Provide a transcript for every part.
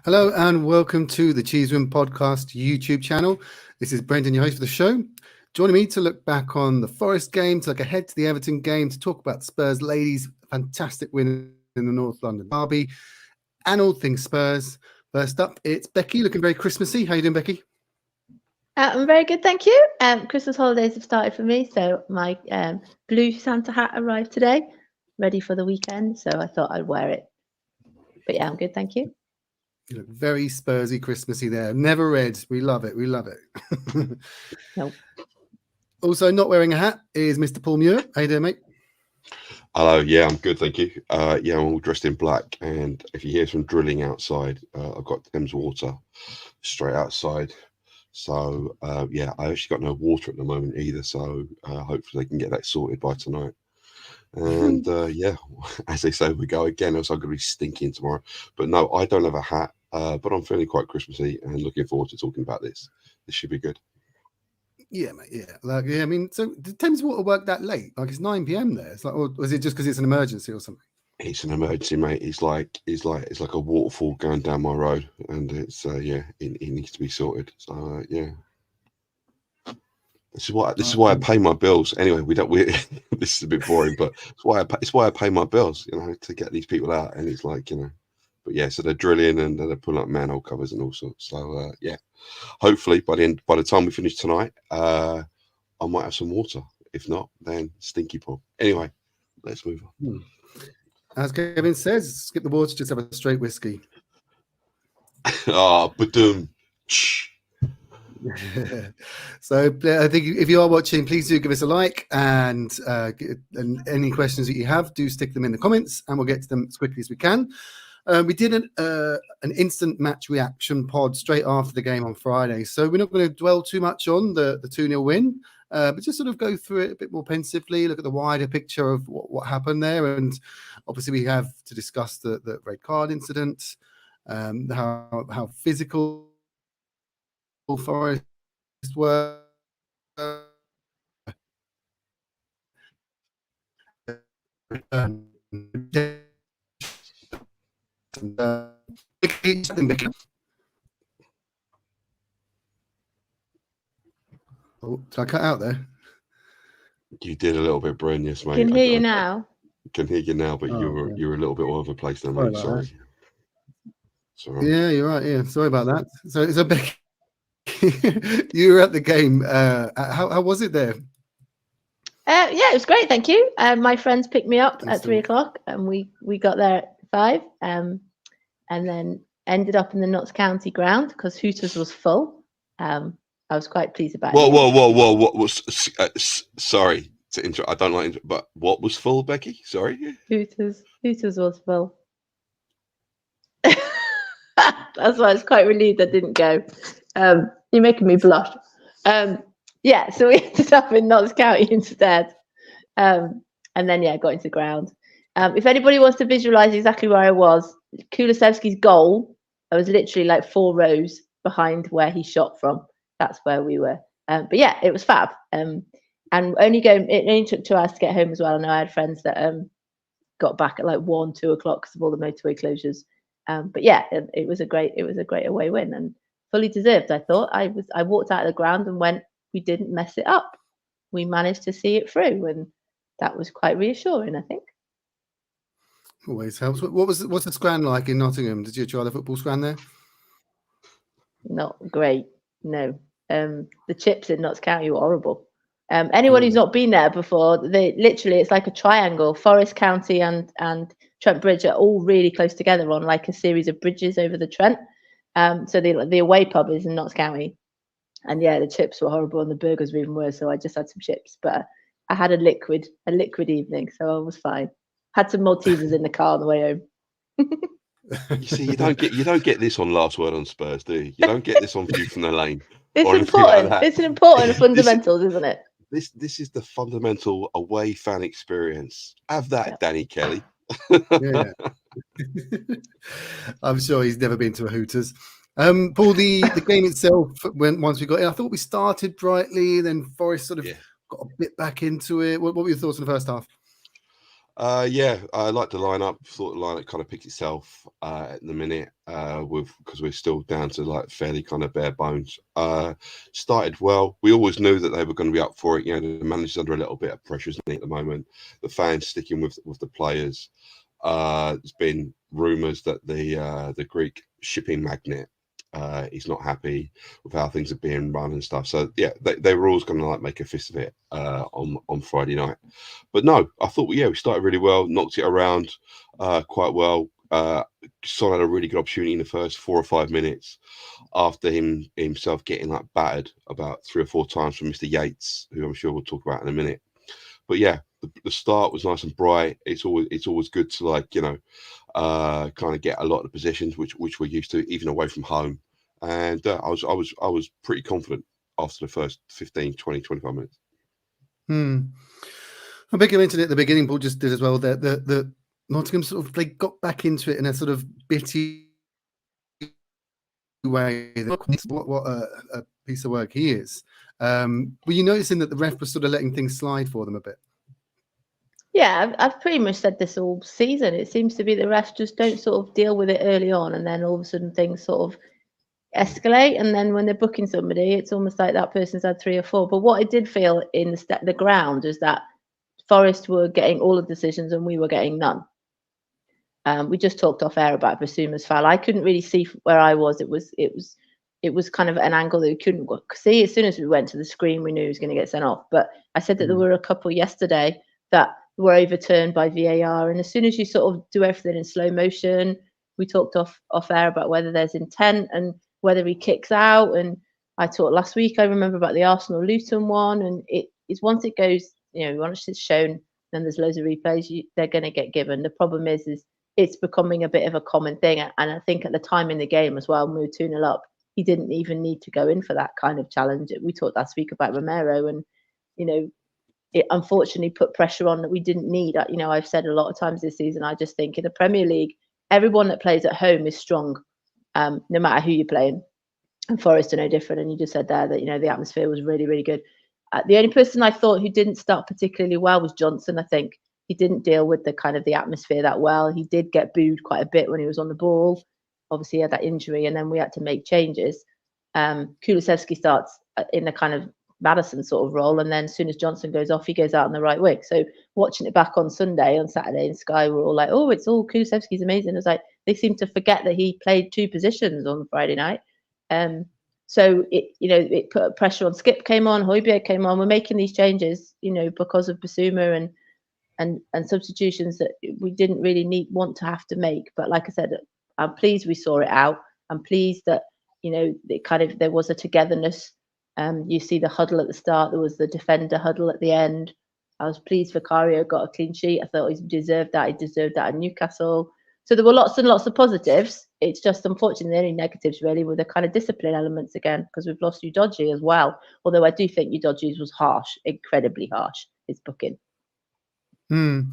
Hello and welcome to the Cheese Room Podcast YouTube channel. This is Brendan, your host for the show. Joining me to look back on the Forest game, to look ahead to the Everton game, to talk about Spurs ladies' fantastic win in the North London derby, and all things Spurs. First up, it's Becky, looking very Christmassy. How you doing, Becky? I'm very good, thank you. Christmas holidays have started for me, so my blue Santa hat arrived today, ready for the weekend, so I thought I'd wear it. But yeah, I'm good, thank you. You look very Spursy Christmassy there. Never red. We love it. We love it. Nope. Also, not wearing a hat is Mr. Paul Muir. How you doing, mate? Hello, yeah, I'm good, thank you. Yeah, I'm all dressed in black, and if you hear some drilling outside, I've got Thames water straight outside. So, yeah, I actually got no water at the moment either, so hopefully they can get that sorted by tonight. And yeah, as they say, we go again, else I'm going to be stinking tomorrow. But no, I don't have a hat, but I'm feeling quite Christmassy and looking forward to talking about this. This should be good. Yeah, mate. Yeah, I mean, so did Thames Water work that late? Like it's 9 p.m. there. It's like, or was it just because it's an emergency or something? It's an emergency, mate. It's like a waterfall going down my road, and it's yeah, it needs to be sorted. So yeah. This is why I pay my bills. Anyway, this is a bit boring, but it's why I pay my bills, to get these people out. And it's like, but yeah, so they're drilling and they're pulling up manhole covers and all sorts. So yeah, hopefully by the time we finish tonight, I might have some water. If not, then stinky Paul. Anyway, let's move on. As Kevin says, skip the water, just have a straight whiskey. Badum. So I think if you are watching, please do give us a like, and any questions that you have, do stick them in the comments and we'll get to them as quickly as we can. We did an instant match reaction pod straight after the game on Friday, so we're not going to dwell too much on the 2-0 win, but just sort of go through it a bit more pensively, look at the wider picture of what happened there. And obviously we have to discuss the red card incident, how physical Forest were. Oh, did I cut out there? You did a little bit, Bren. Yes, mate. I can hear you now. Can hear you now, but you're a little bit all over the place there, mate. Sorry. Yeah, you're right. Yeah, sorry about that. So Becky, you were at the game. How was it there? Yeah, it was great, thank you. My friends picked me up at 3:00, and we got there at 5, and then ended up in the Notts County ground because Hooters was full. I was quite pleased about it. Whoa! What was? Sorry to interrupt. I don't like, but what was full, Becky? Sorry. Hooters was full. That's why I was quite relieved I didn't go. You're making me blush. Yeah, so we ended up in Notts County instead. And then, yeah, got into the ground. If anybody wants to visualize exactly where I was, Kulusevski's goal, I was literally like 4 rows behind where he shot from. That's where we were. But yeah, it was fab. And it only took 2 hours to get home as well. I know I had friends that got back at like 1, 2 o'clock because of all the motorway closures. But yeah, it was a great away win and fully deserved. I thought I walked out of the ground and went, we didn't mess it up. We managed to see it through, and that was quite reassuring, I think. Always helps. What's the scran like in Nottingham? Did you try the football scran there? Not great. No. The chips in Notts County were horrible. Anyone who's not been there before, it's like a triangle. Forest County and Trent Bridge are all really close together on like a series of bridges over the Trent. So the away pub is in Notts County. And yeah, the chips were horrible and the burgers were even worse. So I just had some chips, but I had a liquid evening, so I was fine. Had some Maltesers in the car on the way home. You see, you don't get this on Last Word on Spurs, do you? You don't get this on View from the Lane. It's important. Like it's an important fundamentals, isn't it? This is the fundamental away fan experience. Have that, Danny Kelly. Yeah. I'm sure he's never been to a Hooters. Paul, the game itself, once we got in, I thought we started brightly, then Forest sort of got a bit back into it. What were your thoughts on the first half? Yeah, I like the lineup. Thought the lineup kind of picked itself at the minute, because we're still down to like fairly kind of bare bones. Started well. We always knew that they were going to be up for it. You know, the manager's under a little bit of pressure, isn't he, at the moment? The fans sticking with the players. There's been rumours that the Greek shipping magnate he's not happy with how things are being run and stuff. So yeah, they were always going to like make a fist of it on Friday night. But no, I thought we started really well, knocked it around quite well. Son had a really good opportunity in the first 4 or 5 minutes after himself getting like battered about 3 or 4 times from Mr. Yates, who I'm sure we'll talk about in a minute. But yeah, the start was nice and bright. It's always good to like, kind of get a lot of the positions which we're used to, even away from home. And I was pretty confident after the first 15, 20, 25 minutes. I think you mentioned it at the beginning, Paul just did as well. The Nottingham sort of, they got back into it in a sort of bitty way. What a piece of work he is. Were you noticing that the ref was sort of letting things slide for them a bit? Yeah, I've pretty much said this all season. It seems to be the refs just don't sort of deal with it early on, and then all of a sudden things sort of escalate. And then when they're booking somebody, it's almost like that person's had 3 or 4. But what I did feel in the ground is that Forest were getting all the decisions and we were getting none. We just talked off air about Bissouma's foul. I couldn't really see where I was. It was kind of an angle that we couldn't see. As soon as we went to the screen, we knew he was going to get sent off. But I said that there were a couple yesterday that were overturned by VAR. And as soon as you sort of do everything in slow motion, we talked off air about whether there's intent and whether he kicks out. And I talked last week, I remember about the Arsenal Luton one. And it is, once it goes, once it's shown, then there's loads of replays, they're going to get given. The problem is it's becoming a bit of a common thing. And I think at the time in the game as well, when we were 2-0 up, he didn't even need to go in for that kind of challenge. We talked last week about Romero, and, it unfortunately put pressure on that we didn't need. I've said a lot of times this season, I just think in the Premier League, everyone that plays at home is strong, no matter who you're playing. And Forest are no different. And you just said there that, the atmosphere was really, really good. The only person I thought who didn't start particularly well was Johnson. I think he didn't deal with the kind of the atmosphere that well. He did get booed quite a bit when he was on the ball. Obviously, he had that injury, and then we had to make changes. Kulusevski starts in the kind of Maddison sort of role, and then as soon as Johnson goes off, he goes out on the right wing. So watching it back on Saturday in Sky, we're all like, oh, it's all Kulusevski's amazing. It's like they seem to forget that he played 2 positions on Friday night. So it put pressure on. Skip came on, Højbjerg came on. We're making these changes, because of Bissouma and substitutions that we didn't really want to have to make. But like I said, I'm pleased we saw it out. I'm pleased that there was a togetherness. You see the huddle at the start. There was the defender huddle at the end. I was pleased Vicario got a clean sheet. I thought he deserved that. He deserved that at Newcastle. So there were lots and lots of positives. It's just unfortunately the only negatives really were the kind of discipline elements again, because we've lost Udogie as well. Although I do think Udogie's was harsh, incredibly harsh, his booking. Well,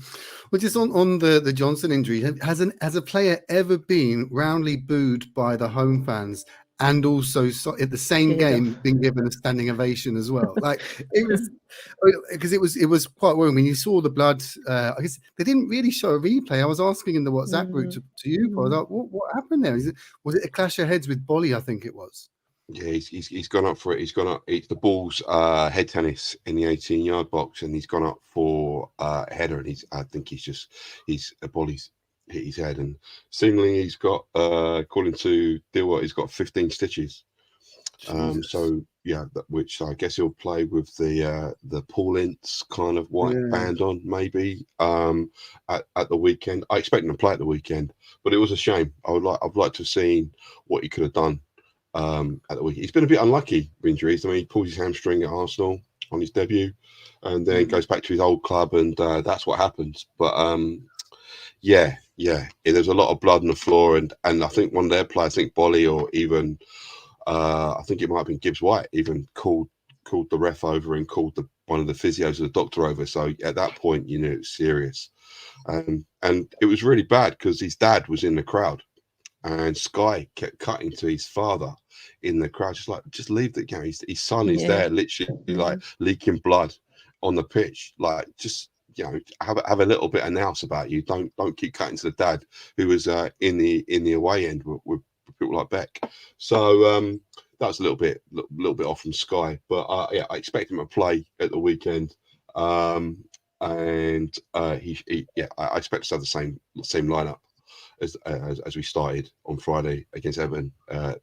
just on the Johnson injury, has a player ever been roundly booed by the home fans and also at the same game been given a standing ovation as well? Like it was, because it was quite worrying when you saw the blood. I guess they didn't really show a replay. I was asking in the WhatsApp group to you, Paul, I was like, what happened there? Was it a clash of heads with Bolly? I think it was. Yeah, he's gone up for it. He's gone up. It's the ball's head tennis in the 18-yard box, and he's gone up for a header. And I think he's a Bolly's hit his head, and seemingly he's got, according to Dilworth, he's got 15 stitches. So yeah, which I guess he'll play with the Paul Ince kind of white band on maybe at the weekend. I expect him to play at the weekend, but it was a shame. I'd like to have seen what he could have done. At the weekend. He's been a bit unlucky with injuries. I mean, he pulls his hamstring at Arsenal on his debut, and then goes back to his old club, and that's what happens. But there's a lot of blood on the floor, and I think one of their players, I think Bolly, or even I think it might have been Gibbs White, even called the ref over and called one of the physios or the doctor over. So at that point, you knew it was serious, and it was really bad because his dad was in the crowd. And Sky kept cutting to his father in the crowd, just leave the game. His son is there, literally like leaking blood on the pitch. Like, just have a little bit of nous about you. Don't keep cutting to the dad who was in the away end with people like Beck. So that was a little bit off from Sky, but I expect him to play at the weekend. And I expect to have the same lineup as we started on Friday against Everton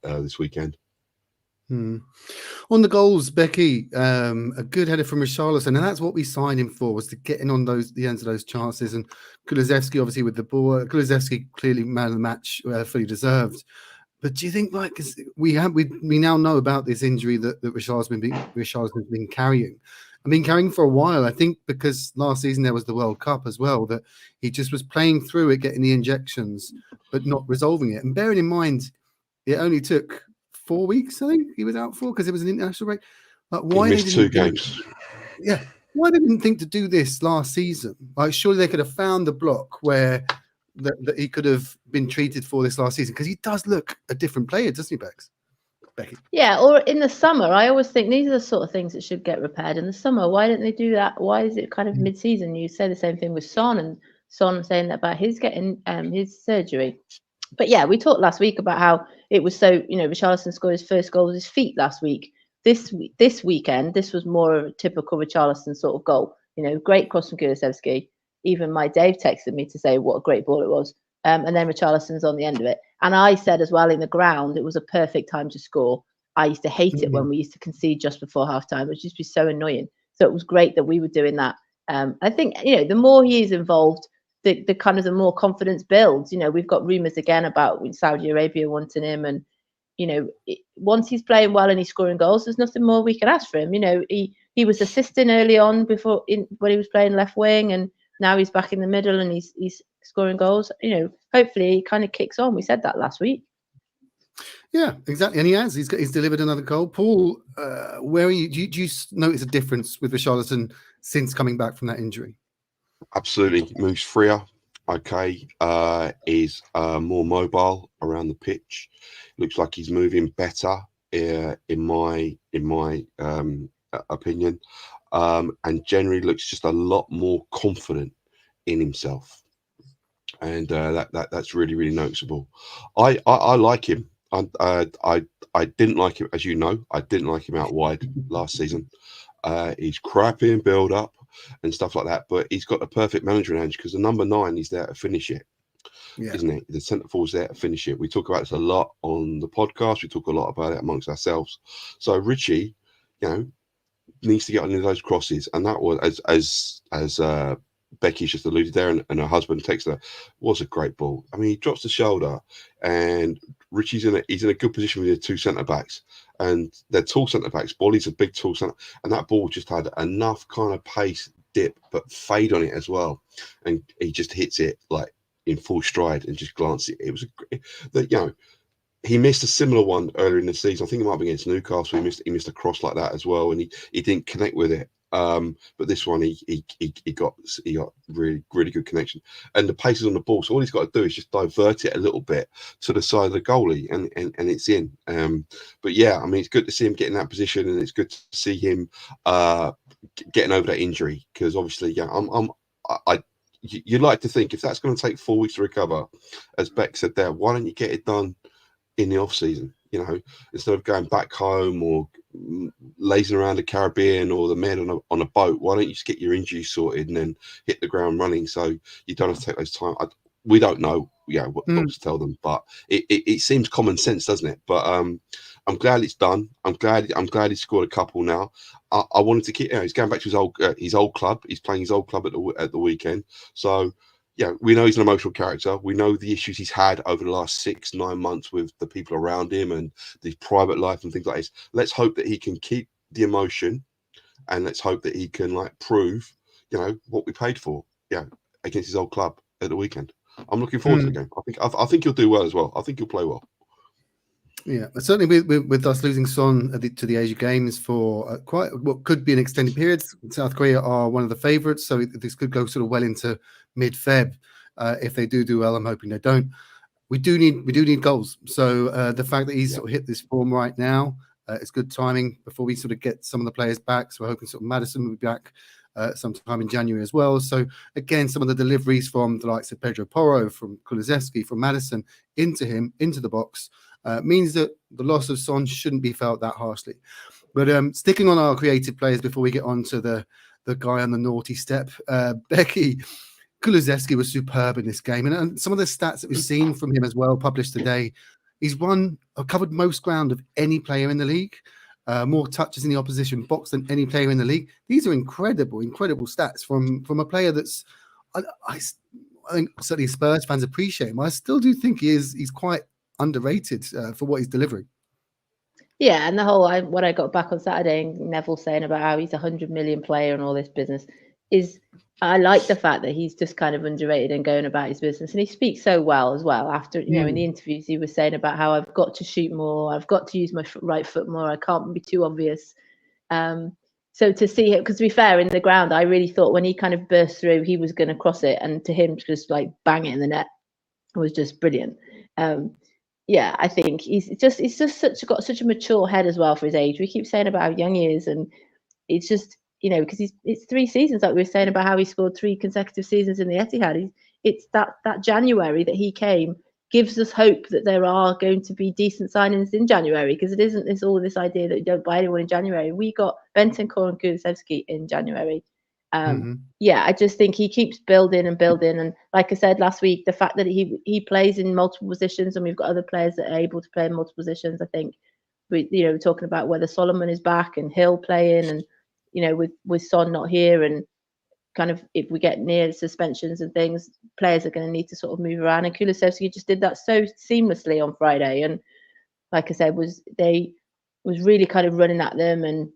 this weekend. On the goals, Becky, a good header from Richarlison, and that's what we signed him for, was to get in on the ends of those chances. And Kulusevski, obviously, with the ball. Kulusevski clearly man of the match, fully deserved. But do you think, like, we now know about this injury that Richarlison's been carrying? I've been carrying for a while. I think because last season there was the World Cup as well, that he just was playing through it, getting the injections, but not resolving it. And bearing in mind, it only took 4 weeks, I think he was out for, because it was an international break. Like, why he missed 2 games? Why they didn't think to do this last season? Like, surely they could have found the block where that he could have been treated for this last season, because he does look a different player, doesn't he, Becky? Yeah, or in the summer, I always think these are the sort of things that should get repaired in the summer. Why didn't they do that? Why is it kind of mid-season? You say the same thing with Son, and Son saying that about his getting his surgery. But yeah, we talked last week about how it was so, Richarlison scored his first goal with his feet last week. This weekend, this was more of a typical Richarlison sort of goal. Great cross from Kulusevski. Even my Dave texted me to say what a great ball it was. And then Richarlison's on the end of it. And I said as well, in the ground, it was a perfect time to score. I used to hate it when we used to concede just before halftime. It would just be so annoying. So it was great that we were doing that. I think, the more he is involved, the kind of the more confidence builds. We've got rumours again about Saudi Arabia wanting him. And, once he's playing well and he's scoring goals, there's nothing more we can ask for him. He was assisting early on when he was playing left wing, and now he's back in the middle and he's scoring goals. Hopefully he kind of kicks on. We said that last week. Yeah, exactly. And he has. He's delivered another goal. Paul, where are you? Do you notice a difference with Richarlison since coming back from that injury? Absolutely. Moves freer. Okay. Is more mobile around the pitch. Looks like he's moving better, in my opinion. And generally looks just a lot more confident in himself. And that's really, really noticeable. I like him. I didn't like him, as you know. I didn't like him out wide last season. He's crappy in build up and stuff like that, but he's got the perfect management edge, because the number 9 is there to finish it, isn't it? The centre forward's there to finish it. We talk about this a lot on the podcast. We talk a lot about it amongst ourselves. So Richie, needs to get on those crosses, and that was as Becky's just alluded there, and her husband texted her, was a great ball. I mean, he drops the shoulder, and Richie's he's in a good position with the 2 centre backs, and they're tall centre backs. Bolly's a big tall centre, and that ball just had enough kind of pace, dip, but fade on it as well, and he just hits it like in full stride and just glances. It was he missed a similar one earlier in the season. I think it might be against Newcastle. He missed a cross like that as well, and he didn't connect with it. But this one he got really, really good connection, and the pace is on the ball. So all he's got to do is just divert it a little bit to the side of the goalie, and it's in. But yeah, I mean, it's good to see him get in that position, and it's good to see him getting over that injury, because obviously, you'd like to think if that's going to take 4 weeks to recover, as Beck said there, why don't you get it done in the off season? Instead of going back home or lazing around the Caribbean or the Med on a boat, why don't you just get your injuries sorted and then hit the ground running, so you don't have to take those time? We don't know, what doctors tell them, but it seems common sense, doesn't it? But I'm glad it's done. I'm glad he scored a couple now. I wanted to keep. He's going back to his old club. He's playing his old club at the weekend. So we know he's an emotional character. We know the issues he's had over the last 6-9 months with the people around him and his private life and things like this. Let's hope that he can keep the emotion, and let's hope that he can prove, what we paid for, against his old club at the weekend. I'm looking forward to the game. I think he'll do well as well. I think he'll play well. Yeah, certainly with us losing Son to the Asia Games for quite what could be an extended period. South Korea are one of the favourites, so this could go sort of well into mid-Feb. If they do well, I'm hoping they don't. We do need goals. So the fact that he's sort of hit this form right now, it's good timing before we sort of get some of the players back. So we're hoping sort of Maddison will be back sometime in January as well. So again, some of the deliveries from the likes of Pedro Porro, from Kulusevski, from Maddison into the box means that the loss of Son shouldn't be felt that harshly. But sticking on our creative players before we get on to the guy on the naughty step, Becky, Kulusevski was superb in this game. And some of the stats that we've seen from him as well, published today, he's covered most ground of any player in the league, more touches in the opposition box than any player in the league. These are incredible stats from a player that's, I think certainly Spurs fans appreciate him. I still do think he's quite underrated for what he's delivering. Yeah, and the whole what I got back on Saturday, and Neville saying about how he's a 100 million player and all this business, is I like the fact that he's just kind of underrated and going about his business, and he speaks so well as well. After in the interviews, he was saying about how I've got to shoot more, I've got to use my right foot more, I can't be too obvious. So to see it, because to be fair, in the ground, I really thought when he kind of burst through, he was going to cross it, and to him just like bang it in the net was just brilliant. Yeah, I think he's just got such a mature head as well for his age. We keep saying about how young he is, and it's just, because it's 3 seasons, like we were saying about how he scored 3 consecutive seasons in the Etihad. It's that January that he came gives us hope that there are going to be decent signings in January, because it's all this idea that you don't buy anyone in January. We got Bentancur and Kulusevski in January. Yeah, I just think he keeps building, and like I said last week, the fact that he plays in multiple positions, and we've got other players that are able to play in multiple positions. I think we're talking about whether Solomon is back and Hill playing, and with Son not here, and kind of if we get near suspensions and things, players are going to need to sort of move around. And Kulusevski just did that so seamlessly on Friday, and like I said, was really kind of running at them. And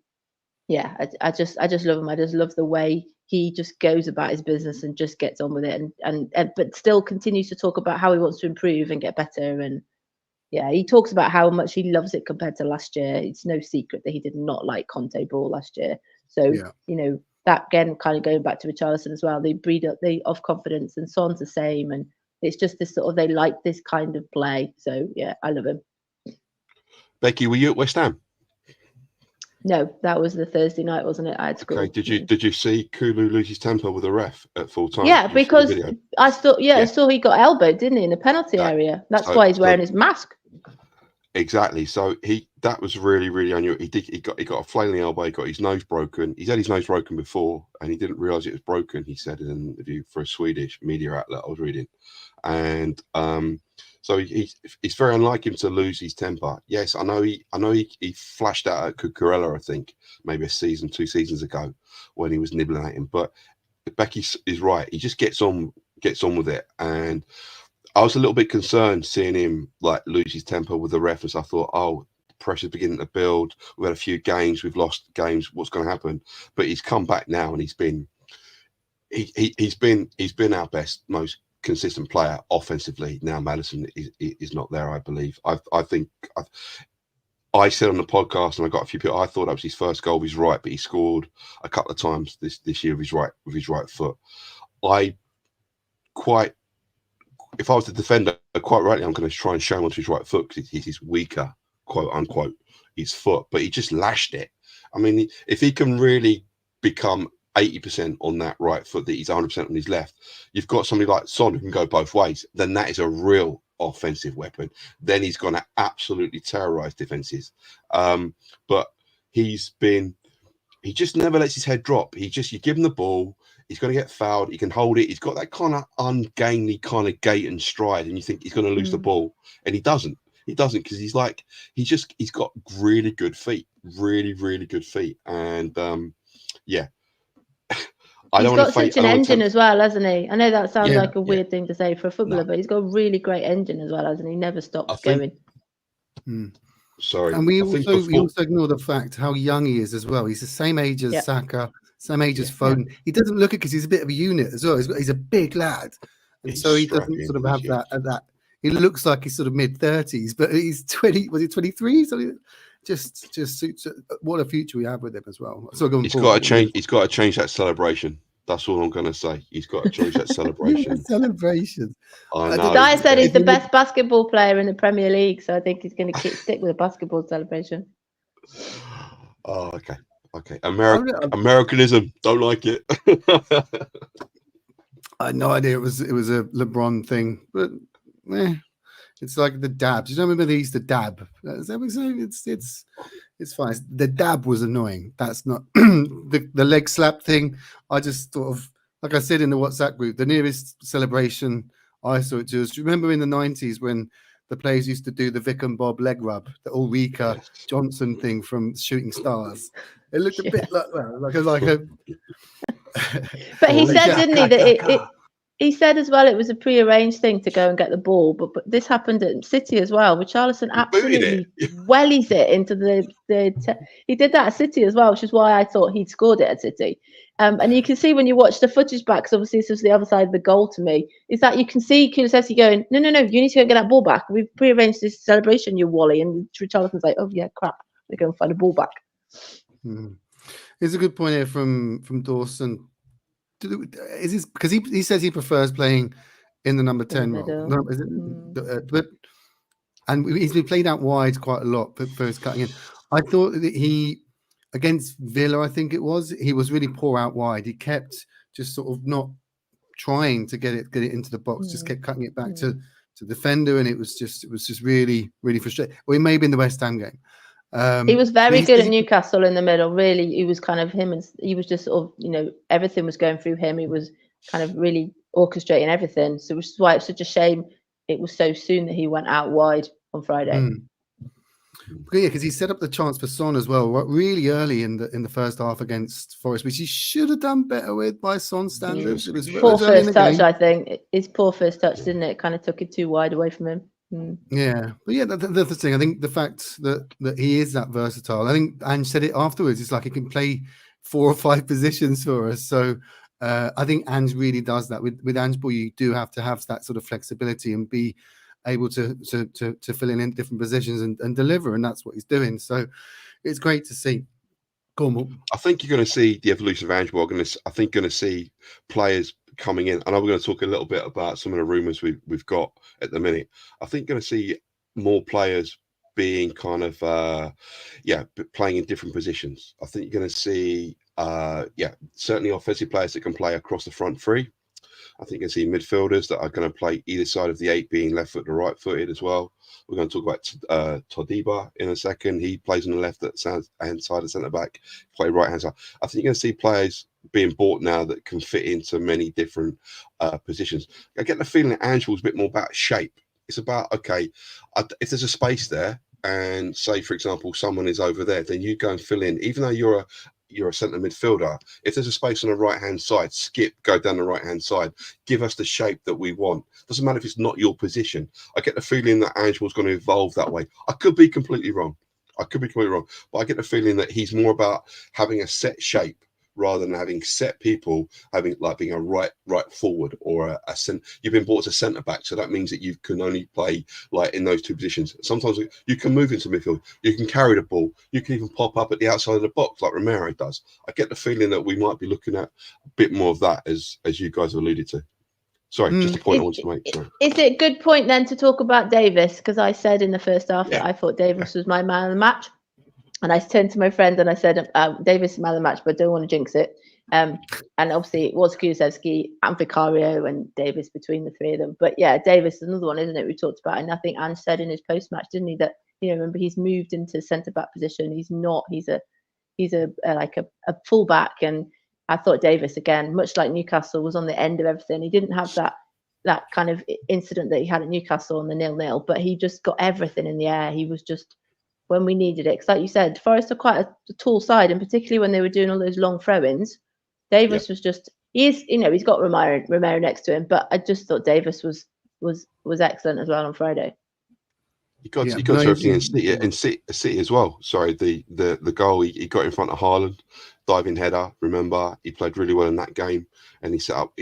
yeah, I just love him. I just love the way he just goes about his business and just gets on with it, and but still continues to talk about how he wants to improve and get better. And yeah, he talks about how much he loves it compared to last year. It's no secret that he did not like Conte ball last year. So that again, kind of going back to Richarlison as well, they breed up of confidence, and Son's the same, and it's just this sort of, they like this kind of play. So yeah, I love him. Becky, were you at West Ham? No, that was the Thursday night, wasn't it? I had school. Okay. Did you see Kulu lose his temper with a ref at full time? Yeah, because I saw he got elbowed, didn't he, in the penalty area? That's why he's wearing his mask. Exactly. So that was really, really unusual. He got a flailing elbow. He got his nose broken. He's had his nose broken before, and he didn't realise it was broken. He said in an interview for a Swedish media outlet I was reading, and so it's very unlike him to lose his temper. Yes, I know he flashed out at Cucurella, I think, maybe 2 seasons ago, when he was nibbling at him. But Becky is right. He just gets on with it. And I was a little bit concerned seeing him like lose his temper with the ref, as I thought, oh, pressure's beginning to build. We've had a few games, we've lost games. What's going to happen? But he's come back now, and he's been our best, most consistent player offensively. Now Maddison is not there, I believe. I think I said on the podcast, and I got a few people, I thought that was his first goal with his right, but he scored a couple of times this year with his right foot. If I was the defender, quite rightly, I'm going to try and show him onto his right foot, because he's his weaker, quote unquote, his foot. But he just lashed it. I mean, if he can really become 80% on that right foot, that he's 100% on his left, you've got somebody like Son who can go both ways. Then that is a real offensive weapon. Then he's going to absolutely terrorize defenses. But he just never lets his head drop. You give him the ball, he's going to get fouled, he can hold it, he's got that kind of ungainly kind of gait and stride, and you think he's going to lose the ball, and he doesn't, because he's got really good feet, really, really good feet. And yeah, he's got such an engine as well, hasn't he? I know that sounds like a weird thing to say for a footballer, but he's got a really great engine as well, hasn't he? He never stops going. Sorry. And we also ignore the fact how young he is as well. He's the same age as Saka, same age as Foden. He doesn't look it because he's a bit of a unit as well. He's a big lad. And so he doesn't sort of have that. He looks like he's sort of mid-30s, but he's 20, was he 23? So just suits what a future we have with him as well. So he's got to change that celebration. That's all I'm going to say. He's got to change that celebration. Celebration. I know. Guy said he's the best basketball player in the Premier League, so I think he's going to stick with the basketball celebration. Oh, okay. Okay, Americanism. Don't like it. I had no idea it was a LeBron thing, but it's like the dabs. You don't remember they used to dab? It's fine. The dab was annoying. That's not the leg slap thing. I just sort of, like I said in the WhatsApp group, the nearest celebration I saw it to is, do you remember in the 90s when the players used to do the Vic and Bob leg rub, the Ulrika Johnson thing from Shooting Stars? It looked a bit like that, like a. But he said, didn't he, that he said as well it was a pre-arranged thing to go and get the ball, but this happened at City as well. Richarlison absolutely wellies it into he did that at City as well, which is why I thought he'd scored it at City. And you can see when you watch the footage back, because obviously this was the other side of the goal to me, is that you can see Kulusevski going, no, you need to go and get that ball back. We've pre-arranged this celebration, you wally. And Richarlison's like, oh yeah, crap, we're going to find a ball back. Here's a good point here from Dawson. Is this because he says he prefers playing in the number 10 role? No, is it? But he's been played out wide quite a lot for his cutting in. I thought that he, against Villa, I think it was, he was really poor out wide. He kept just sort of not trying to get it into the box, just kept cutting it back to defender, and it was just really, really frustrating. Well, he may be in the West Ham game. He was very good at Newcastle in the middle. Really, he was kind of him, and he was just sort of, everything was going through him. He was kind of really orchestrating everything. So, which is why it's such a shame it was so soon that he went out wide on Friday. Yeah, because he set up the chance for Son as well, really early in the first half against Forest, which he should have done better with by Son's standards. It was poor first touch, I think. His poor first touch, didn't it? Kind of took it too wide away from him. Yeah, but yeah, that's the thing. I think the fact that he is that versatile. I think Ange said it afterwards. It's like he can play 4 or 5 positions for us. So I think Ange really does that. With Ange Ball, you do have to have that sort of flexibility and be able to fill in different positions and deliver, and that's what he's doing. So it's great to see. I think you're going to see the evolution of Ange Ball. I think you're going to see players coming in. I know we're going to talk a little bit about some of the rumours we've got at the minute. I think you're going to see more players being kind of playing in different positions. I think you're going to see certainly offensive players that can play across the front three. I think you can see midfielders that are going to play either side of the 8, being left-footed or right-footed as well. We're going to talk about Todiba in a second. He plays on the left-hand side of centre-back, play right-hand side. I think you're going to see players being bought now that can fit into many different positions. I get the feeling that Angel's a bit more about shape. It's about, okay, if there's a space there, and say, for example, someone is over there, then you go and fill in. Even though you're a centre midfielder, if there's a space on the right-hand side, go down the right-hand side, give us the shape that we want. Doesn't matter if it's not your position. I get the feeling that Angel's going to evolve that way. I could be completely wrong, but I get the feeling that he's more about having a set shape rather than having set people, being a right forward or a centre. You've been bought as a centre back, so that means that you can only play like in those 2 positions. Sometimes you can move into midfield, you can carry the ball, you can even pop up at the outside of the box like Romero does. I get the feeling that we might be looking at a bit more of that, as you guys have alluded to. Sorry, just a point I want to make. Sorry. Is it a good point then to talk about Davies? Because I said in the first half that I thought Davies was my man of the match. And I turned to my friend and I said, Davies is man of the match, but I don't want to jinx it. And obviously it was Kulusevski and Vicario and Davies between the 3 of them. But yeah, Davies is another one, isn't it? We talked about, and I think Ange said in his post-match, didn't he, that, remember, he's moved into centre-back position. He's a full-back. And I thought Davies, again, much like Newcastle, was on the end of everything. He didn't have that kind of incident that he had at Newcastle on the 0-0, but he just got everything in the air. He was just, when we needed it, because like you said, Forest are quite a tall side, and particularly when they were doing all those long throw-ins, Davies was just, he's got Romero next to him, but I just thought Davies was excellent as well on Friday. You got to everything in City as well. Sorry, the goal he got in front of Haaland, diving header. Remember, he played really well in that game, and he set up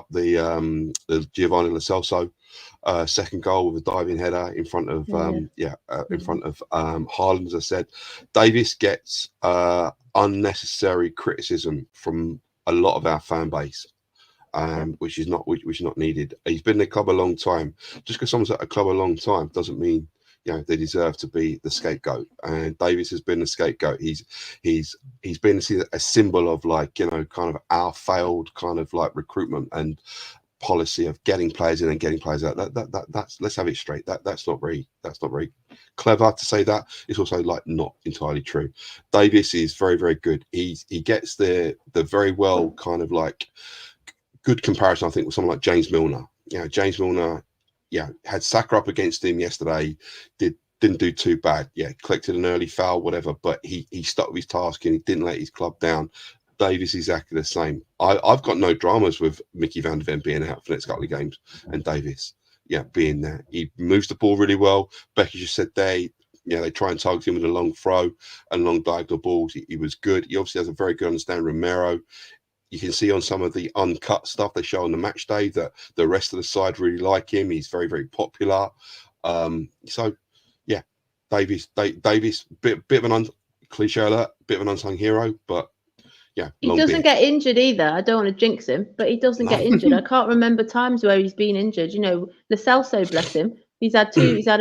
the Giovanni Lo Celso second goal with a diving header in front of Haaland. As I said, Davies gets unnecessary criticism from a lot of our fan base. Which is not needed. He's been in the club a long time. Just because someone's at a club a long time doesn't mean they deserve to be the scapegoat. And Davies has been the scapegoat. He's been a symbol of kind of our failed kind of recruitment and policy of getting players in and getting players out. That's let's have it straight. That's not very clever to say that. It's also not entirely true. Davies is very, very good. He gets the very well kind of good comparison, I think, with someone like James Milner. James Milner, had Saka up against him yesterday, didn't do too bad. Collected an early foul, whatever, but he stuck with his task and he didn't let his club down. Davies is exactly the same. I've got no dramas with Mickey van de Ven being out for the next couple of games and Davies, being there. He moves the ball really well. Becky just said they try and target him with a long throw and long diagonal balls. He was good. He obviously has a very good understanding of Romero. You can see on some of the uncut stuff they show on the match day that the rest of the side really like him. He's very, very popular. Davies, bit of an cliche alert, bit of an unsung hero, but he doesn't get injured either. I don't want to jinx him, but he doesn't get injured. I can't remember times where he's been injured. Lo Celso, bless him. He's had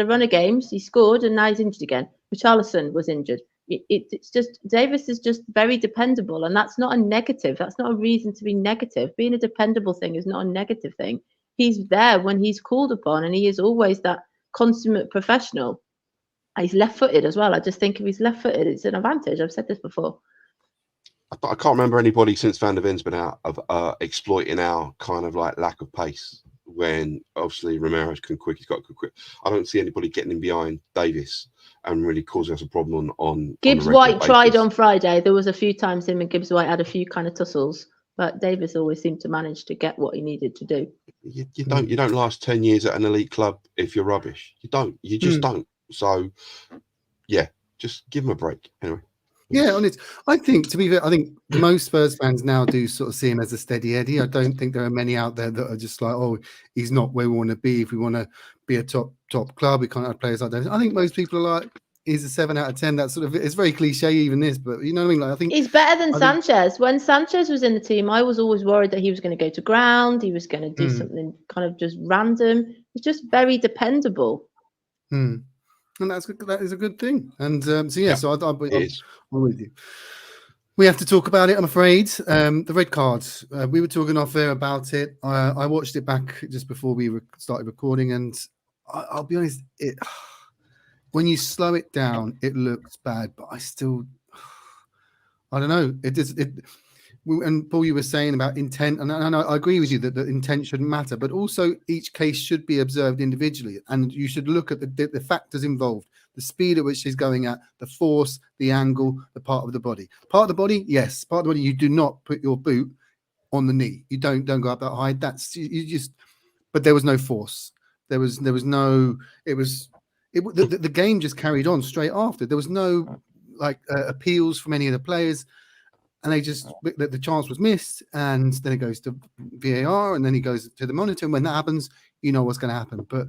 a run of games. He scored and now he's injured again. Richarlison was injured. It's just Davies is just very dependable, and that's not a negative. That's not a reason to be negative. Being a dependable thing is not a negative thing. He's there when he's called upon, and he is always that consummate professional. He's left-footed as well. I just think if he's left-footed, it's an advantage. I've said this before. I can't remember anybody since Van der Ven's been out of exploiting our kind of lack of pace. When obviously Romero's quick, he's got good quick. I don't see anybody getting in behind Davies and really causing us a problem on Gibbs White tried on Friday. There was a few times him and Gibbs White had a few kind of tussles, but Davies always seemed to manage to get what he needed to do. You don't last 10 years at an elite club if you're rubbish. You just don't. So just give him a break anyway. Yeah, and I think, to be fair, I think most Spurs fans now do sort of see him as a steady Eddie. I don't think there are many out there that are just he's not where we want to be. If we want to be a top club, we can't have players like that. I think most people are he's a 7 out of 10. That sort of, it's very cliche, even this, but you know what I mean? I think he's better than Sanchez. When Sanchez was in the team, I was always worried that he was going to go to ground. He was going to do something kind of just random. He's just very dependable. And that's good. That is a good thing. And I'm with you. We have to talk about it, I'm afraid. The red cards. We were talking off air about it. I watched it back just before we started recording, and I'll be honest, when you slow it down, it looks bad, but I don't know. And Paul, you were saying about intent, and I agree with you that the intent shouldn't matter, but also each case should be observed individually, and you should look at the factors involved, the speed at which he's going at, the force, the angle, the part of the body. Part of the body, yes. Part of the body, you do not put your boot on the knee. You don't go up that high. But there was no force. There was no. The game just carried on straight after. There was no appeals from any of the players. And the chance was missed, and then it goes to VAR, and then he goes to the monitor. And when that happens, you know what's going to happen. But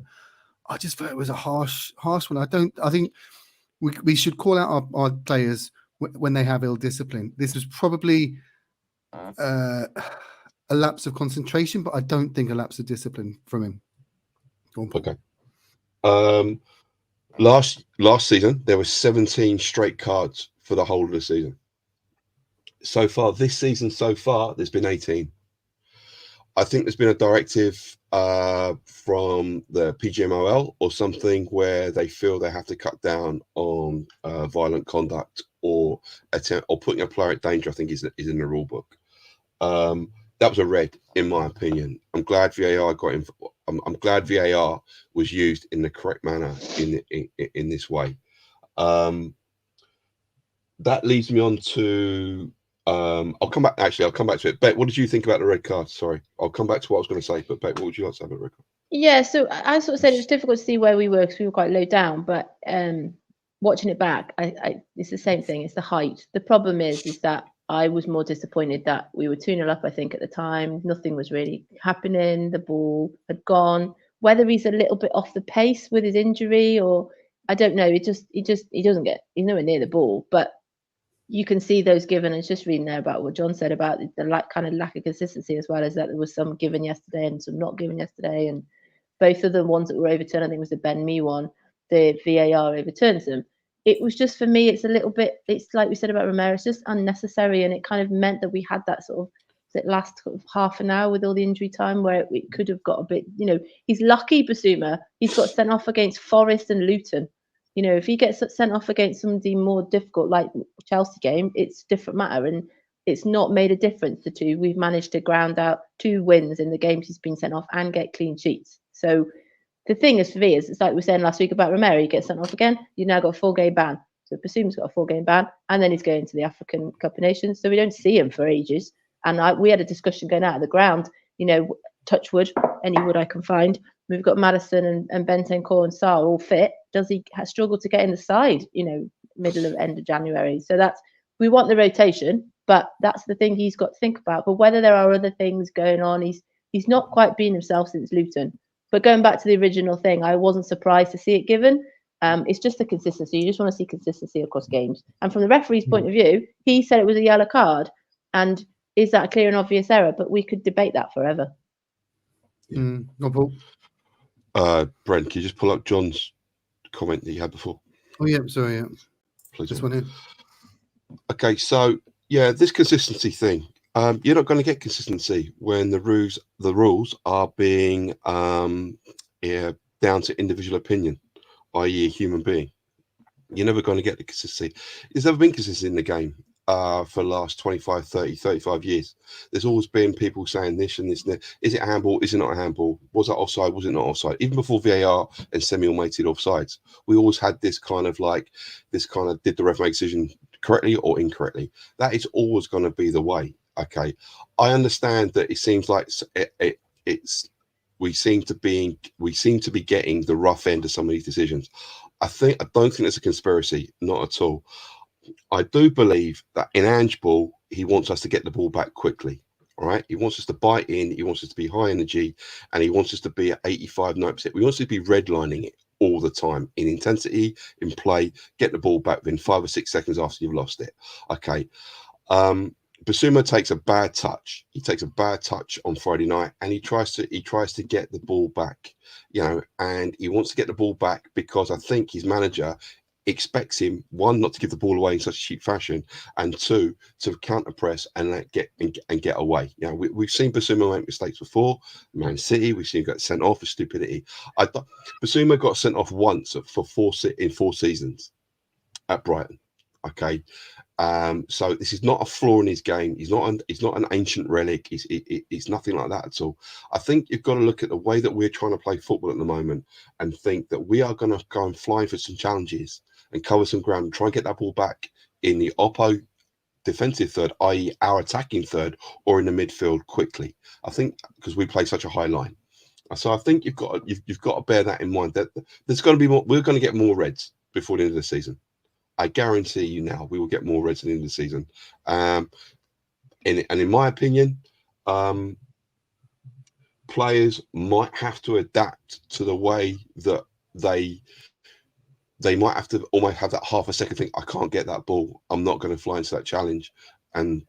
I just thought it was a harsh one. I think we should call out our players when they have ill discipline. This was probably a lapse of concentration, but I don't think a lapse of discipline from him. Okay. Last season there were 17 straight cards for the whole of the season. So far, this season, there's been 18. I think there's been a directive from the PGMOL or something where they feel they have to cut down on violent conduct or putting a player at danger. I think is in the rule book. That was a red, in my opinion. I'm glad VAR got in. I'm glad VAR was used in the correct manner in this way. That leads me on to. I'll come back to it. Bet, what did you think about the red card? Sorry, I'll come back to what I was going to say. But Bet, what would you like to say about the red card? Yeah, so I sort of said it was difficult to see where we were because we were quite low down. But watching it back, it's the same thing. It's the height. The problem is that I was more disappointed that we were 2-0 up. I think at the time, nothing was really happening. The ball had gone. Whether he's a little bit off the pace with his injury, or I don't know. He doesn't get. He's nowhere near the ball, but. You can see those given. It's just reading there about what John said about the kind of lack of consistency, as well as that there was some given yesterday and some not given yesterday. And both of the ones that were overturned, I think, was the Ben Mee one. the VAR overturns them. It was just, for me, it's a little bit, it's like we said about Romero, it's just unnecessary. And it kind of meant that we had that sort of, that last sort of half an hour with all the injury time where it could have got a bit, he's lucky, Bissouma. He's got sent off against Forest and Luton. If he gets sent off against somebody more difficult, like Chelsea game, it's a different matter. And it's not made a difference to two. We've managed to ground out 2 wins in the games he's been sent off and get clean sheets. So the thing is, for me, is it's like we were saying last week about Romero, he gets sent off again. You've now got a 4-game ban. So Bissouma's got a 4-game ban, and then he's going to the African Cup of Nations. So we don't see him for ages. And we had a discussion going out of the ground, touch wood, any wood I can find. We've got Maddison and Bentancur and Sarr all fit. Does he struggle to get in the side, middle of end of January? So we want the rotation, but that's the thing he's got to think about. But whether there are other things going on, he's not quite been himself since Luton. But going back to the original thing, I wasn't surprised to see it given. It's just the consistency. You just want to see consistency across games. And from the referee's point of view, he said it was a yellow card. And is that a clear and obvious error? But we could debate that forever. No, Paul. Brent, can you just pull up John's comment that you had before? Oh, yeah, sorry, yeah. Please. This one here. Okay, so, yeah, this consistency thing. You're not going to get consistency when the rules are being down to individual opinion, i.e. a human being. You're never going to get the consistency. There's never been consistency in the game for the last 25, 30, 35 years. There's always been people saying this and this and that. Is it a handball? Is it not a handball? Was that offside? Was it not offside? Even before VAR and semi-automated offsides, we always had this kind of did the ref make a decision correctly or incorrectly? That is always going to be the way. Okay, I understand that it seems like we seem to be getting the rough end of some of these decisions. I don't think it's a conspiracy, not at all. I do believe that in handball, he wants us to get the ball back quickly. All right, he wants us to bite in, he wants us to be high energy, and he wants us to be at 85, 90%. We want us to be redlining it all the time in intensity, in play, get the ball back within 5 or 6 seconds after you've lost it. Okay. Bissouma takes a bad touch. He takes a bad touch on Friday night, and he tries to get the ball back, and he wants to get the ball back because I think his manager expects him, 1, not to give the ball away in such a cheap fashion, and 2, to counter press and get away. We've seen Bissouma make mistakes before. Man City, we've seen him get sent off for stupidity. Bissouma got sent off once for 4 seasons at Brighton. Okay. So this is not a flaw in his game. He's not an ancient relic. He's nothing like that at all. I think you've got to look at the way that we're trying to play football at the moment and think that we are going to go and fly for some challenges and cover some ground and try and get that ball back in the Oppo defensive third, i.e. our attacking third, or in the midfield quickly. I think because we play such a high line. So I think you've got to bear that in mind. That there's going to be more. We're going to get more reds before the end of the season. I guarantee you now we will get more reds at the end of the season. And in my opinion, players might have to adapt to the way that they might have to almost have that half a second think, I can't get that ball. I'm not going to fly into that challenge. And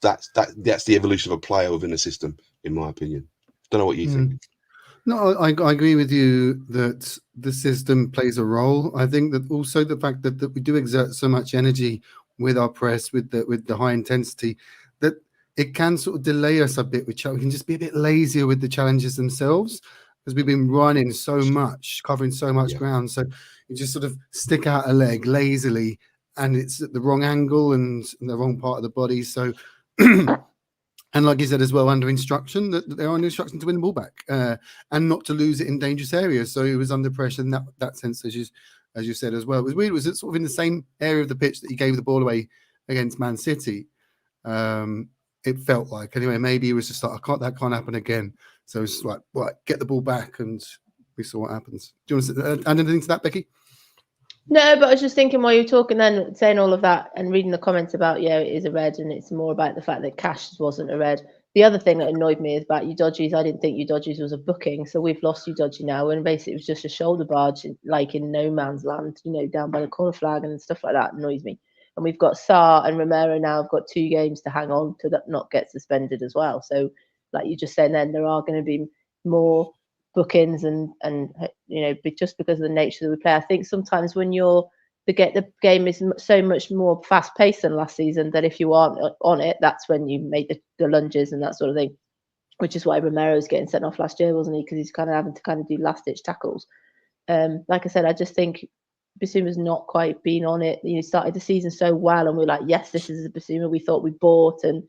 that's the evolution of a player within the system, in my opinion. Don't know what you think. No, I agree with you that the system plays a role. I think that also the fact that we do exert so much energy with our press, with the high intensity, that it can sort of delay us a bit. We can just be a bit lazier with the challenges themselves because we've been running so much, covering so much ground. So you just sort of stick out a leg lazily, and it's at the wrong angle and the wrong part of the body. So. And like you said as well, under instruction, that they're under instruction to win the ball back and not to lose it in dangerous areas. So it was under pressure in that sense, as you said as well. It was weird. Was it sort of in the same area of the pitch that he gave the ball away against Man City? It felt like. Anyway, maybe he was just like, that can't happen again. So it's like, right, get the ball back, and we saw what happens. Do you want to add anything to that, Becky? No, but I was just thinking while you were talking then, saying all of that and reading the comments about, it is a red, and it's more about the fact that Cash wasn't a red. The other thing that annoyed me is about Udodji's. I didn't think Udodji's was a booking, so we've lost Udodji now, and basically it was just a shoulder barge, like in no man's land, down by the corner flag and stuff like that annoys me. And we've got Sarr and Romero now have got 2 games to hang on to not get suspended as well. So like you just said then, there are going to be more bookings and just because of the nature that we play. I think sometimes when the game is so much more fast paced than last season, that if you aren't on it, that's when you make the lunges and that sort of thing. Which is why Romero's getting sent off last year, wasn't he? Because he's kind of having to do last ditch tackles. Like I said, I just think Bissouma's not quite been on it. He started the season so well, and we're like, yes, this is the Bissouma we thought we bought, and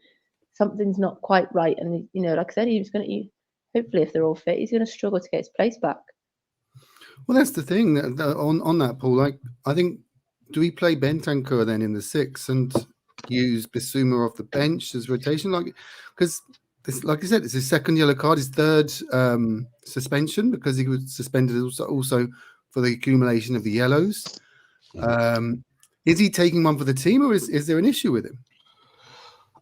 something's not quite right. And like I said, he was going to. Hopefully, if they're all fit, he's going to struggle to get his place back. Well, that's the thing that on that, Paul. Like, I think, do we play Bentancur then in the 6 and use Bissouma off the bench as rotation? Because, like I said, it's his second yellow card, his third suspension, because he was suspended also for the accumulation of the yellows. Is he taking one for the team, or is there an issue with him?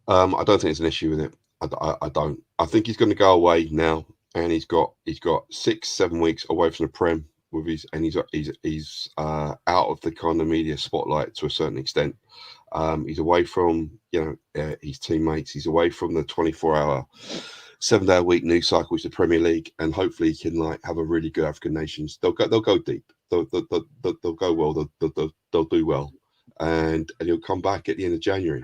I don't think there's an issue with it. I don't. I think he's going to go away now, and he's got 6-7 weeks away from the Prem with he's out of the kind of media spotlight to a certain extent. He's away from his teammates. He's away from the 24-hour, 7-day-a-week news cycle, which is the Premier League, and hopefully he can have a really good African nations. They'll go deep. They'll go well. They'll do well, and he'll come back at the end of January.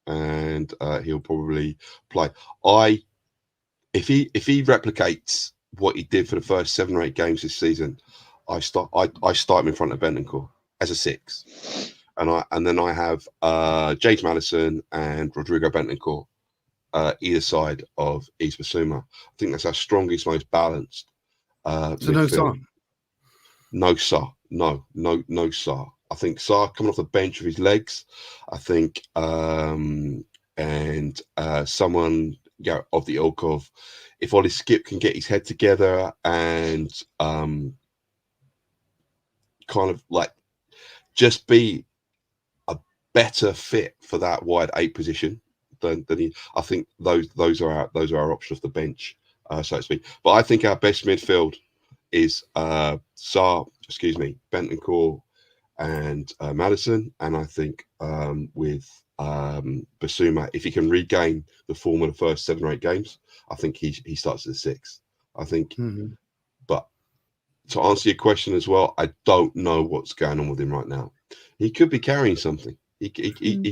And he'll probably play. If he replicates what he did for the first 7 or 8 games this season, I start him in front of Bentancur as a 6, and then I have James Maddison and Rodrigo Bentancur either side of Bissouma. I think that's our strongest, most balanced. So no Sarr. No Sarr. No Sarr. I think Sarr coming off the bench with his legs. I think someone of the ilk of, if Ollie Skip can get his head together and kind of just be a better fit for that wide 8 position than he. I think those are our options off the bench, so to speak. But I think our best midfield is Bentancur and Maddison, and I think with Bissouma, if he can regain the form of the first 7 or 8 games, I think he starts at 6. I think, but to answer your question as well, I don't know what's going on with him right now. He could be carrying something. He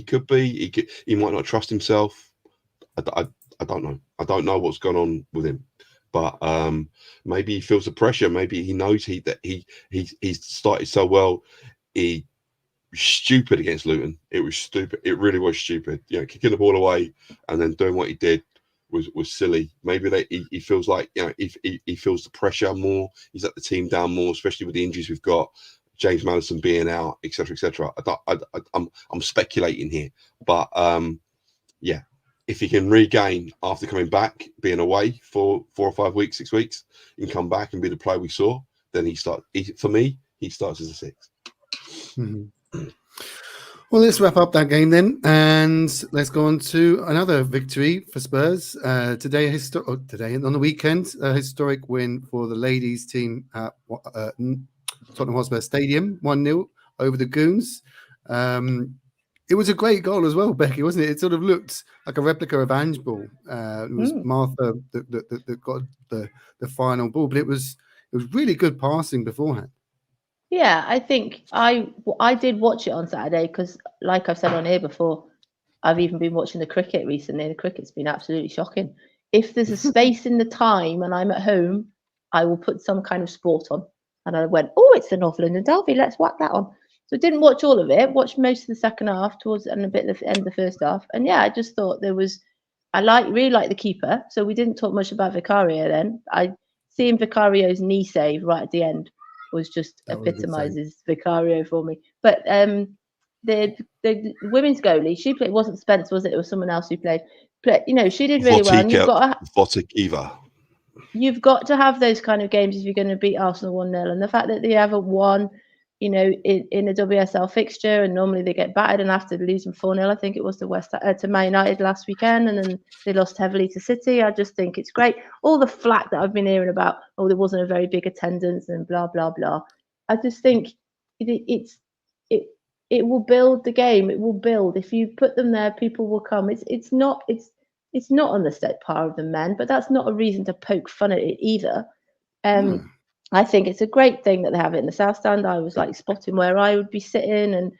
could be. He might not trust himself. I don't know. I don't know what's going on with him. But maybe he feels the pressure. Maybe he knows he's started so well. He was stupid against Luton. It was stupid. It really was stupid. Kicking the ball away and then doing what he did was silly. Maybe he feels like he feels the pressure more. He's let the team down more, especially with the injuries we've got. James Maddison being out, etc., etc. I'm speculating here, but if he can regain after coming back, being away for 4 or 5 weeks, 6 weeks, and come back and be the player we saw, then he starts as a 6. Well, let's wrap up that game then, and let's go on to another victory for Spurs. Today on the weekend, a historic win for the ladies team at Tottenham Hotspur Stadium, 1-0 over the Goons. It was a great goal as well, Becky, wasn't it? It sort of looked like a replica of Ange ball. It was Martha that got the final ball, but it was really good passing beforehand. Yeah, I think I did watch it on Saturday because, like I've said on here before, I've even been watching the cricket recently. The cricket's been absolutely shocking. If there's a space in the time and I'm at home, I will put some kind of sport on. And I went, oh, it's the North London Derby. Let's whack that on. So I didn't watch all of it. Watched most of the second half and a bit of the end of the first half. And yeah, I just thought really like the keeper. So we didn't talk much about Vicario then. Seeing Vicario's knee save right at the end was just epitomizes Vicario for me. But the women's goalie, she played, wasn't Spence, was it? It was someone else who played. But she did really well. And you've got to have those kind of games if you're going to beat Arsenal 1-0. And the fact that they haven't won, in a WSL fixture, and normally they get battered, and after losing 4-0, I think it was to Man United last weekend, and then they lost heavily to City. I just think it's great. All the flack that I've been hearing about, there wasn't a very big attendance and blah blah blah. I just think it will build the game. It will build. If you put them there, people will come. It's not on the set par of the men, but that's not a reason to poke fun at it either. I think it's a great thing that they have it in the South Stand. I was like spotting where I would be sitting, and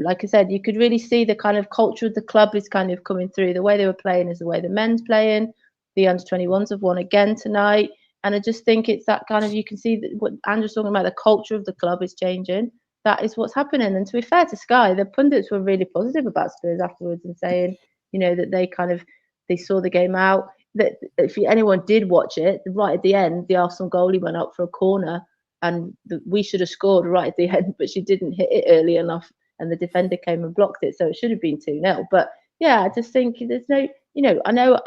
like I said, you could really see the kind of culture of the club is kind of coming through. The way they were playing is the way the men's playing. The under-21s have won again tonight, and I just think it's that kind of, you can see that what Andrew's talking about, the culture of the club is changing. That is what's happening. And to be fair to Sky, the pundits were really positive about Spurs afterwards and saying, that they saw the game out. That if anyone did watch it, right at the end, the Arsenal goalie went up for a corner, and we should have scored right at the end, but she didn't hit it early enough, and the defender came and blocked it, so it should have been 2-0. But yeah, I just think there's no, I know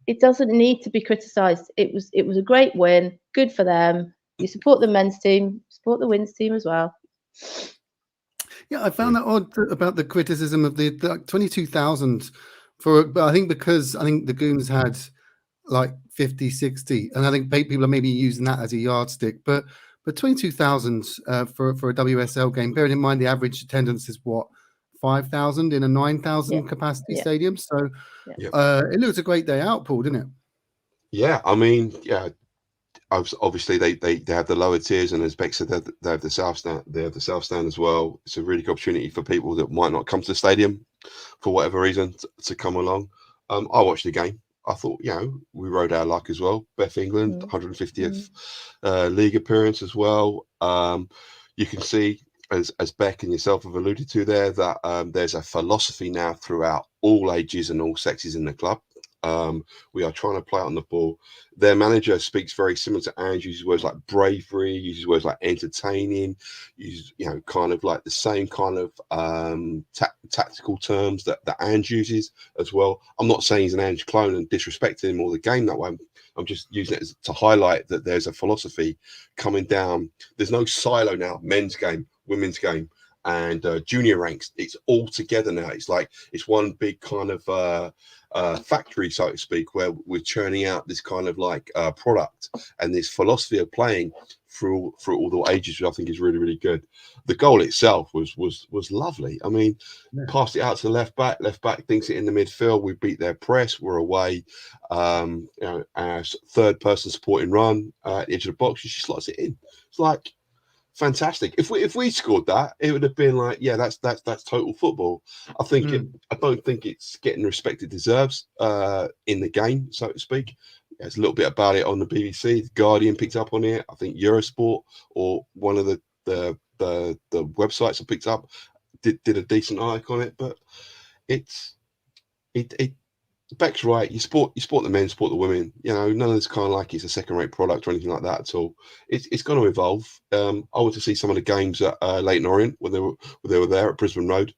it doesn't need to be criticised. It was a great win, good for them. You support the men's team, support the women's team as well. Yeah, I found that odd about the criticism of the 22,000 I think the Goons had like 50, 60, and I think people are maybe using that as a yardstick. But 22,000 for a WSL game, bearing in mind the average attendance is what, 5,000 in a 9,000 capacity stadium. So it looks a great day out, Paul, didn't it? Yeah, I mean, obviously they have the lower tiers, and as Beck said, they have the South Stand. They have the South Stand as well. It's a really good opportunity for people that might not come to the stadium for whatever reason to come along. I watched the game. I thought, we rode our luck as well. Beth England, 150th league appearance as well. You can see, as Beck and yourself have alluded to there, that there's a philosophy now throughout all ages and all sexes in the club. We are trying to play on the ball. Their manager speaks very similar to Ange, uses words like bravery, uses words like entertaining, uses, kind of like the same kind of tactical terms that Ange uses as well. I'm not saying he's an Ange clone and disrespecting him or the game that way. I'm just using it to highlight that there's a philosophy coming down. There's no silo now, men's game, women's game, and junior ranks. It's all together now. It's like it's one big kind of factory, so to speak, where we're churning out this kind of like product and this philosophy of playing through all the ages, which I think is really, really good. The goal itself was lovely. I mean, passed it out to the left back thinks it in the midfield. We beat their press. We're away. Our third person supporting run at the edge of the box. She slots it in. It's like fantastic. If we scored that, it would have been like, that's total football. I don't think it's getting the respect it deserves in the game, so to speak. There's a little bit about it on the BBC. The Guardian picked up on it. I think Eurosport or one of the websites I picked up did a decent article on it. But Beck's right. You support the men, support the women. None of this kind of like it's a second-rate product or anything like that at all. It's going to evolve. I went to see some of the games at Leighton Orient when they were there at Brisbane Road.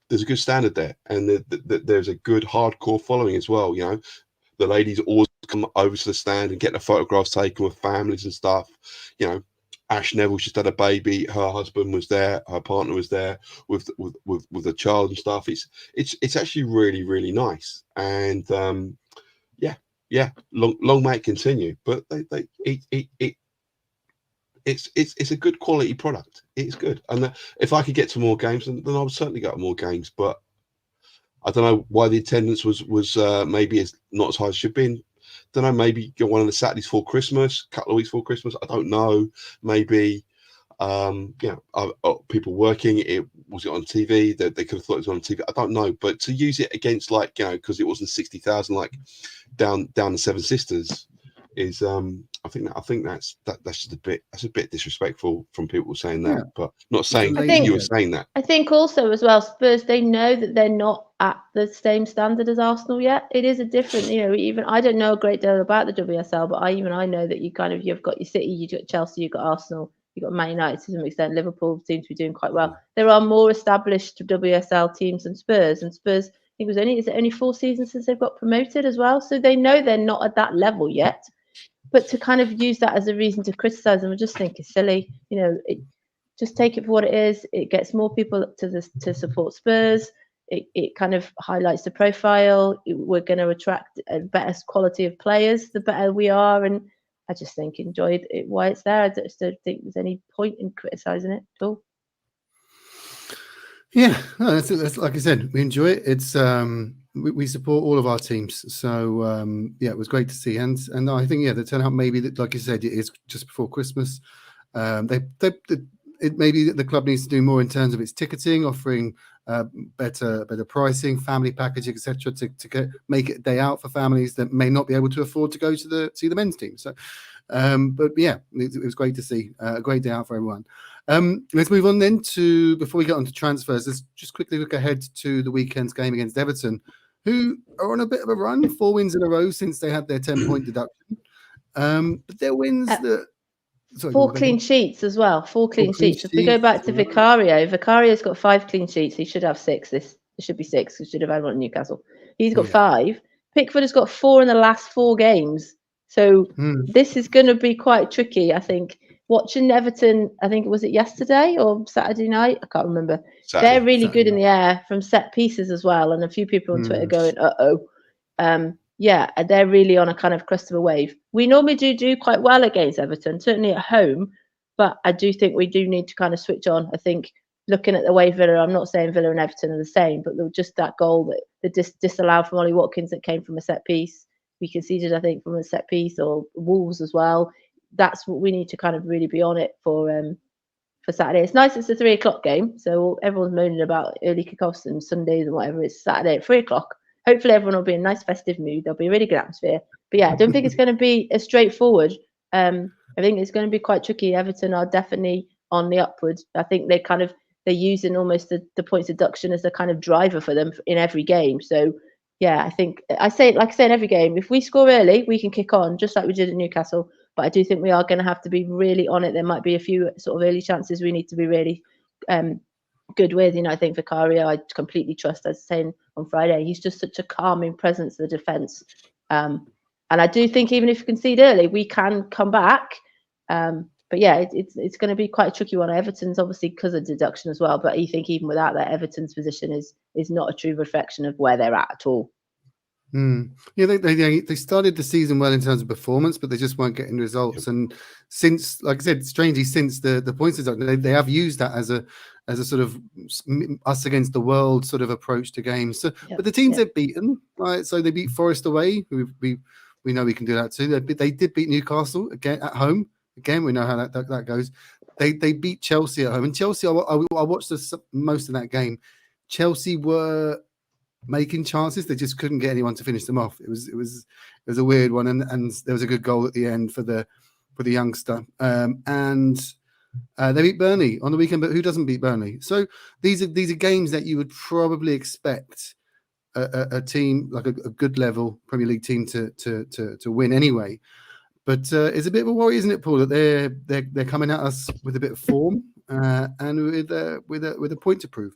There's a good standard there, and there's a good hardcore following as well. The ladies always come over to the stand and get their photographs taken with families and stuff. Ash Neville's just had a baby. Her husband was there. Her partner was there with a child and stuff. It's actually really, really nice. And long may it continue. But it's a good quality product. It's good. And if I could get to more games, then I would certainly go to more games. But I don't know why the attendance was maybe not as high as it should have been. Don't know, maybe one of the Saturdays before Christmas, a couple of weeks before Christmas. I don't know. Maybe people working. Was it on TV? They could have thought it was on TV. I don't know. But to use it against because it wasn't 60,000 down the Seven Sisters is I think that's just a bit disrespectful from people saying that, but not saying you were saying that. I think also as well, Spurs, they know that they're not at the same standard as Arsenal yet. It is a different, even I don't know a great deal about the WSL, but I know that you've got your City, you've got Chelsea, you've got Arsenal, you've got Man United to some extent. Liverpool seem to be doing quite well. There are more established WSL teams than Spurs, and Spurs, I think is it only 4 seasons since they've got promoted as well? So they know they're not at that level yet. But to kind of use that as a reason to criticise them, I just think is silly. Just take it for what it is. It gets more people to support Spurs. It kind of highlights the profile. We're going to attract a better quality of players the better we are. And I just think enjoyed it while it's there. I just don't think there's any point in criticising it at all. Yeah, no, that's like I said, we enjoy it. It's we support all of our teams. So yeah, it was great to see, and I think the turnout maybe that, like you said, it is just before Christmas. It maybe the club needs to do more in terms of its ticketing, offering better pricing, family packaging, etc., to make it a day out for families that may not be able to afford to go to see the men's team. So, but yeah, it was great to see a great day out for everyone. Let's move on then to, before we get on to transfers, let's just quickly look ahead to the weekend's game against Everton, who are on a bit of a run, 4 wins in a row since they had their 10-point deduction. But their wins that. Sorry, 4 clean sheets as well. 4 clean clean sheets. If we go back to Vicario's got 5 clean sheets. He should have 6. It should be 6. He should have had one at Newcastle. He's got 5. Pickford has got 4 in the last 4 games. So this is going to be quite tricky, I think. Watching Everton, I think, was it yesterday or Saturday night? I can't remember. They're really good in the air from set pieces as well. And a few people on Twitter going, yeah, they're really on a kind of crest of a wave. We normally do quite well against Everton, certainly at home, but I do think we do need to kind of switch on. I think looking at the way Villa, I'm not saying Villa and Everton are the same, but just that goal that disallowed from Ollie Watkins that came from a set piece. We conceded, I think, from a set piece, or Wolves as well. That's what we need to kind of really be on it for Saturday. It's nice it's a 3 o'clock game, so everyone's moaning about early kickoffs and Sundays and whatever. It's Saturday at 3 o'clock. Hopefully everyone will be in a nice festive mood. There'll be a really good atmosphere. But yeah, I don't think it's going to be as straightforward. I think it's going to be quite tricky. Everton are definitely on the upward. I think they're using almost the points deduction as a kind of driver for them in every game. So yeah, I think I say in every game, if we score early, we can kick on just like we did at Newcastle. But I do think we are going to have to be really on it. There might be a few sort of early chances we need to be really good with. I think Vicario, I completely trust. As I was saying on Friday, he's just such a calming presence to the defence. And I do think even if you concede early, we can come back. But yeah, it's going to be quite a tricky one. Everton's obviously because of deduction as well. But I think even without that, Everton's position is not a true reflection of where they're at all. Yeah, they started the season well in terms of performance, but they just weren't getting results. And since, like I said, strangely, since the points deduction, they have used that as a sort of us against the world sort of approach to games. So, but the teams they've beaten, right? So they beat Forest away. We know we can do that too. They did beat Newcastle again at home. Again, we know how that goes. They beat Chelsea at home, and Chelsea. I watched most of that game. Chelsea were making chances, they just couldn't get anyone to finish them off. It was a weird one, and there was a good goal at the end for the youngster. And they beat Burnley on the weekend, but who doesn't beat Burnley? So these are games that you would probably expect a team like a good level Premier League team to win anyway. But it's a bit of a worry, isn't it, Paul, that they're coming at us with a bit of form and with a point to prove.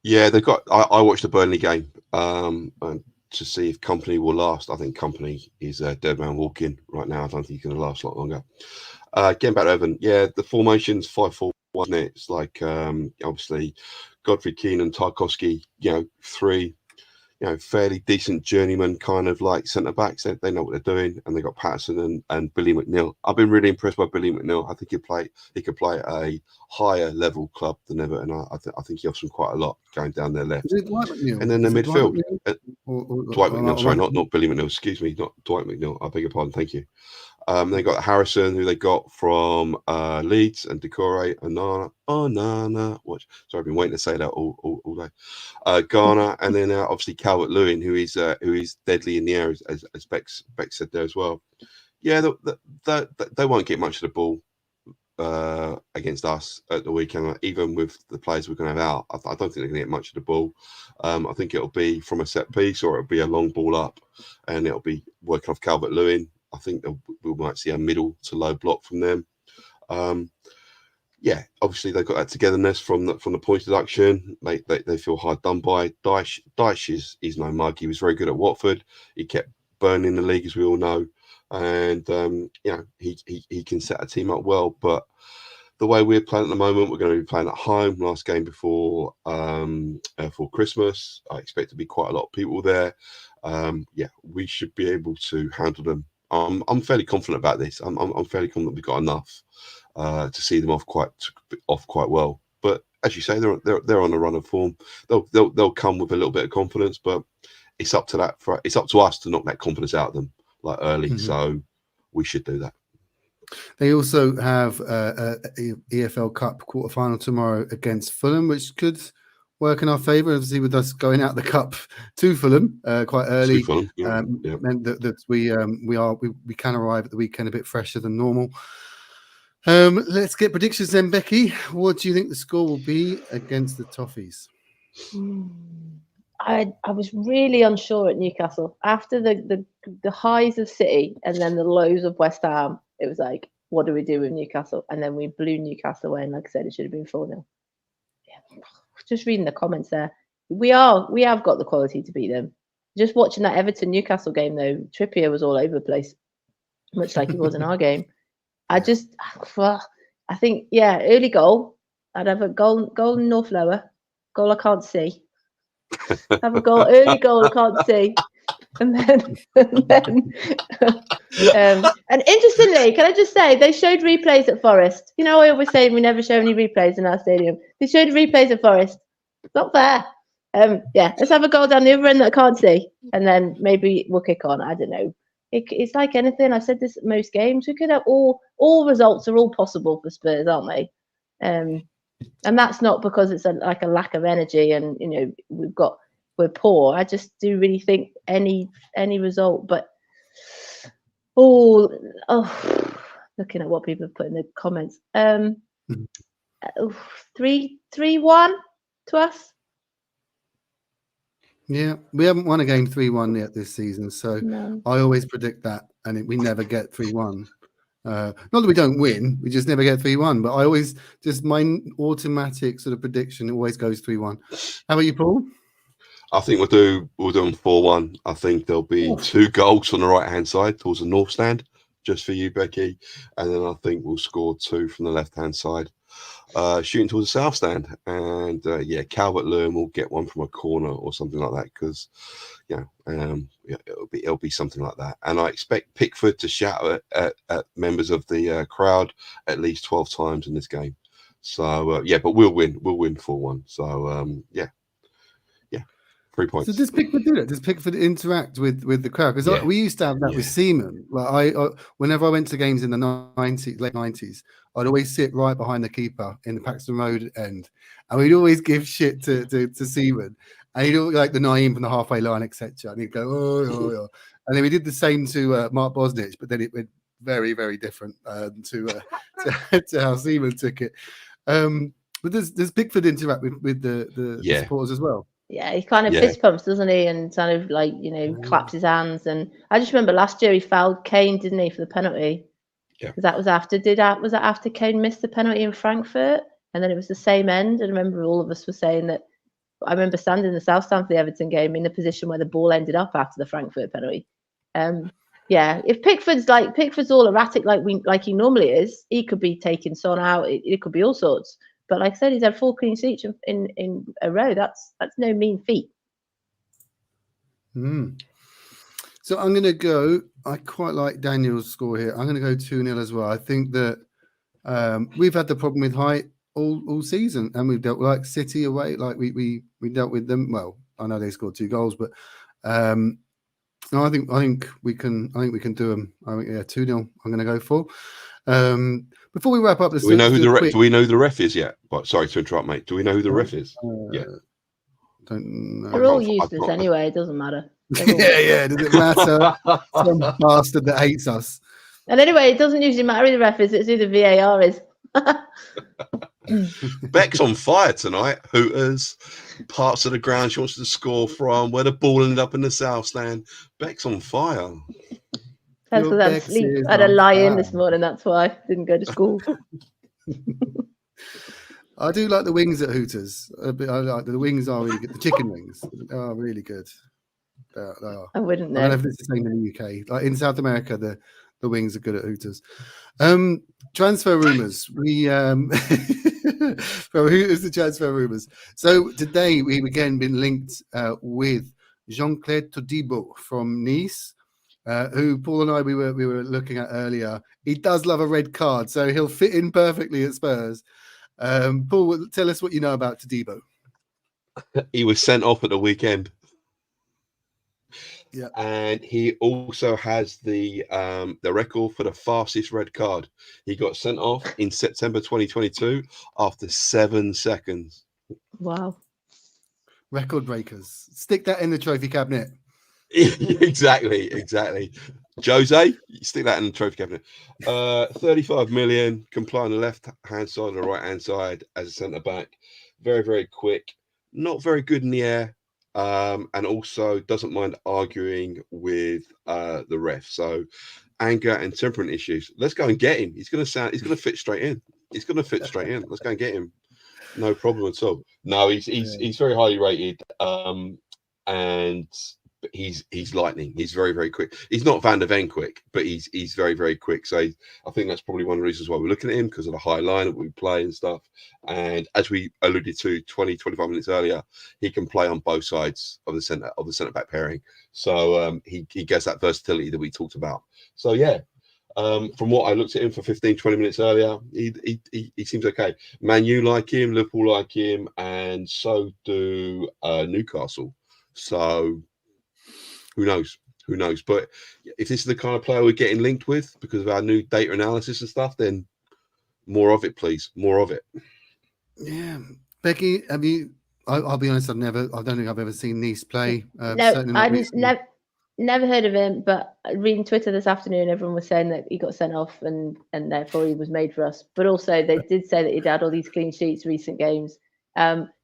Yeah, they've got. I watched the Burnley game to see if Company will last. I think Company is a dead man walking right now. I don't think he's going to last a lot longer. Getting back to Everton, yeah, the formation's 5-4-1, wasn't it? It's like obviously Godfrey Keane and Tarkowski, 3, fairly decent journeyman kind of like centre backs. They know what they're doing, and they got Patterson and Billy McNeil. I've been really impressed by Billy McNeil. I think he could play at a higher level club than Everton. I think he offers them quite a lot going down their left. And then the midfield, Dwight McNeil. Sorry, not Billy McNeil. Excuse me, not Dwight McNeil. I beg your pardon. Thank you. They got Harrison, who they got from Leeds, and Decore, Onana. Sorry, I've been waiting to say that all day. Garner, and then obviously Calvert-Lewin, who is deadly in the air, as Bex said there as well. Yeah, they won't get much of the ball against us at the weekend, even with the players we're going to have out. I don't think they're going to get much of the ball. I think it'll be from a set piece, or it'll be a long ball up, and it'll be working off Calvert-Lewin. I think we might see a middle to low block from them. Yeah, obviously they've got that togetherness from the point deduction. They feel hard done by. Dyche is no mug. He was very good at Watford. He kept burning the league, as we all know, and he can set a team up well. But the way we're playing at the moment, we're going to be playing at home. Last game before for Christmas, I expect to be quite a lot of people there. We should be able to handle them. I'm fairly confident about this. I'm fairly confident we've got enough to see them off quite well. But as you say, they're on a run of form. They'll come with a little bit of confidence, but it's up to it's up to us to knock that confidence out of them like early. Mm-hmm. So we should do that. They also have a EFL Cup quarterfinal tomorrow against Fulham, which could work in our favour. Obviously, with us going out the cup to Fulham quite early, Fulham, meant that we can arrive at the weekend a bit fresher than normal. Let's get predictions then, Becky. What do you think the score will be against the Toffees? I was really unsure at Newcastle after the highs of City and then the lows of West Ham. It was like, what do we do with Newcastle? And then we blew Newcastle away. And like I said, it should have been 4-0. Yeah. Just reading the comments there. We have got the quality to beat them. Just watching that Everton Newcastle game though, Trippier was all over the place, much like he was in our game. I think, early goal. I'd have a goal North Lower. Goal I can't see. Have a early goal I can't see. And interestingly, can I just say, they showed replays at Forest. You know, I always say we never show any replays in our stadium. They showed replays at Forest. It's not fair. Let's have a goal down the other end that I can't see. And then maybe we'll kick on. I don't know. It's like anything. I've said this at most games. We could have all results are all possible for Spurs, aren't they? And that's not because it's like a lack of energy and, you know, we're poor. I just do really think any result, but looking at what people have put in the comments, 3-1 to us. Yeah, we haven't won a game 3-1 yet this season, so no. I always predict that, and we never get 3-1. Not that we don't win, we just never get 3-1. But I always my automatic sort of prediction always goes 3-1. How about you, Paul? I think we'll do them 4-1. I think there'll be 2 goals on the right hand side towards the north stand, just for you, Becky, and then I think we'll score 2 from the left hand side, shooting towards the south stand, and Calvert-Lewin will get one from a corner or something like that, because it'll be something like that. And I expect Pickford to shout at members of the crowd at least 12 times in this game. So but we'll win 4-1. So 3 points. So does Pickford do that? Does Pickford interact with the crowd? Because we used to have that with Seaman. Like whenever I went to games in the late 90s, I'd always sit right behind the keeper in the Paxton Road end, and we'd always give shit to Seaman. And he'd all like the Naeem from the halfway line, etc. And he'd go, oh. And then we did the same to Mark Bosnich, but then it went very, very different to how Seaman took it. But does Pickford interact with the supporters as well? Yeah, he kind of fist pumps, doesn't he? And kind of like, you know, claps his hands. And I just remember last year he fouled Kane, didn't he, for the penalty? Yeah. Because that was after Kane missed the penalty in Frankfurt? And then it was the same end. And I remember all of us were saying that. I remember standing in the South Stand for the Everton game in the position where the ball ended up after the Frankfurt penalty. If Pickford's all erratic like he normally is, he could be taking Son out. It could be all sorts. But like I said, he's had 4 clean sheets in a row. That's no mean feat. So I'm going to go. I quite like Daniel's score here. I'm going to go 2-0 as well. I think that we've had the problem with height all season, and we've dealt with like City away. Like we dealt with them. Well, I know they scored 2 goals, but no, I think we can do them. I think 2-0. I'm going to go for. Before we wrap up, do we know who the ref is yet? But sorry to interrupt, mate. Do we know who the ref is? Don't know. They're all useless anyway. It doesn't matter. Does it matter? Some bastard that hates us. And anyway, it doesn't usually matter who the ref is. It's who the VAR is. Beck's on fire tonight. Hooters, parts of the ground she wants to score from, where the ball ended up in the south stand. Beck's on fire. That's because I'm asleep. I had a lie-in this morning. That's why I didn't go to school. I do like the wings at Hooters. I like the wings are really good. The chicken wings are really good. They are. I wouldn't know. I don't know if it's the same in the UK. Like in South America, the wings are good at Hooters. Transfer rumours. Hooters the transfer rumours. So today we've again been linked with Jean-Claude Todibo from Nice. Who Paul and I we were looking at earlier. He does love a red card, so he'll fit in perfectly at Spurs. Paul, tell us what you know about Todibo. He was sent off at the weekend. Yeah. And he also has the record for the fastest red card. He got sent off in September 2022 after 7 seconds. Wow. Record breakers. Stick that in the trophy cabinet. Exactly. Jose, stick that in the trophy cabinet. 35 million, can play on the left hand side or the right hand side as a centre back. Very, very quick. Not very good in the air. And also doesn't mind arguing with the ref. So anger and temperament issues. Let's go and get him. He's gonna fit straight in. Let's go and get him. No problem at all. No, he's very highly rated. And he's lightning. He's very, very quick. He's not Van der Ven quick, but he's very, very quick. So I think that's probably one of the reasons why we're looking at him, because of the high line that we play and stuff. And as we alluded to 25 minutes earlier, he can play on both sides of the centre back pairing. So he gets that versatility that we talked about. So yeah. From what I looked at him for 15-20 minutes earlier, he seems okay. Man U like him, Liverpool like him, and so do Newcastle. So who knows? But if this is the kind of player we're getting linked with because of our new data analysis and stuff, then more of it, please. More of it. Yeah. Becky, have you? I'll be honest. I don't think I've ever seen Nice play. No, I've never heard of him. But reading Twitter this afternoon, everyone was saying that he got sent off and therefore he was made for us. But also they did say that he'd had all these clean sheets recent games.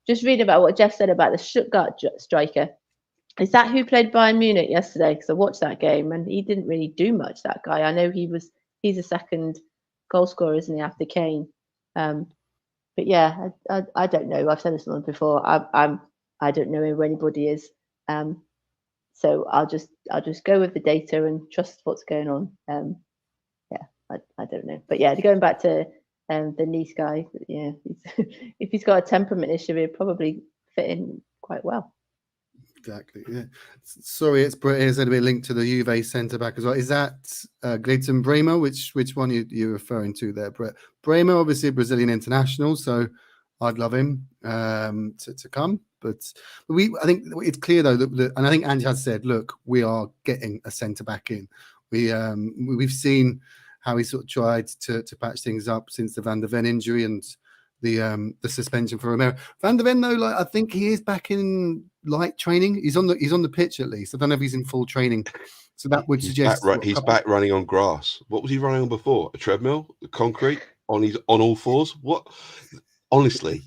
Just reading about what Jeff said about the Stuttgart striker. Is that who played Bayern Munich yesterday? Because I watched that game and he didn't really do much, that guy. I know he's a second goal scorer, isn't he, after Kane? But yeah, I don't know. I've said this one before. I don't know who anybody is. So I'll just go with the data and trust what's going on. I don't know. But yeah, going back to the Nice guy, yeah, if he's got a temperament issue, he'll probably fit in quite well. Exactly. Yeah. Sorry, it's Brett here. Said a bit linked to the Juve centre back as well. Is that Gleison Bremer? Which one you're referring to there, Brett? Bremer, obviously a Brazilian international, so I'd love him to come. But I think it's clear though that and I think Ange has said, look, we are getting a centre back in. We've seen how he sort of tried to patch things up since the Van der Ven injury and the suspension for Romero. Van der Ven though, like I think he is back in light training. He's on the pitch at least. I don't know if he's in full training. So that would suggest he's back running on grass. What was he running on before? A treadmill, a concrete, on all fours? What? Honestly,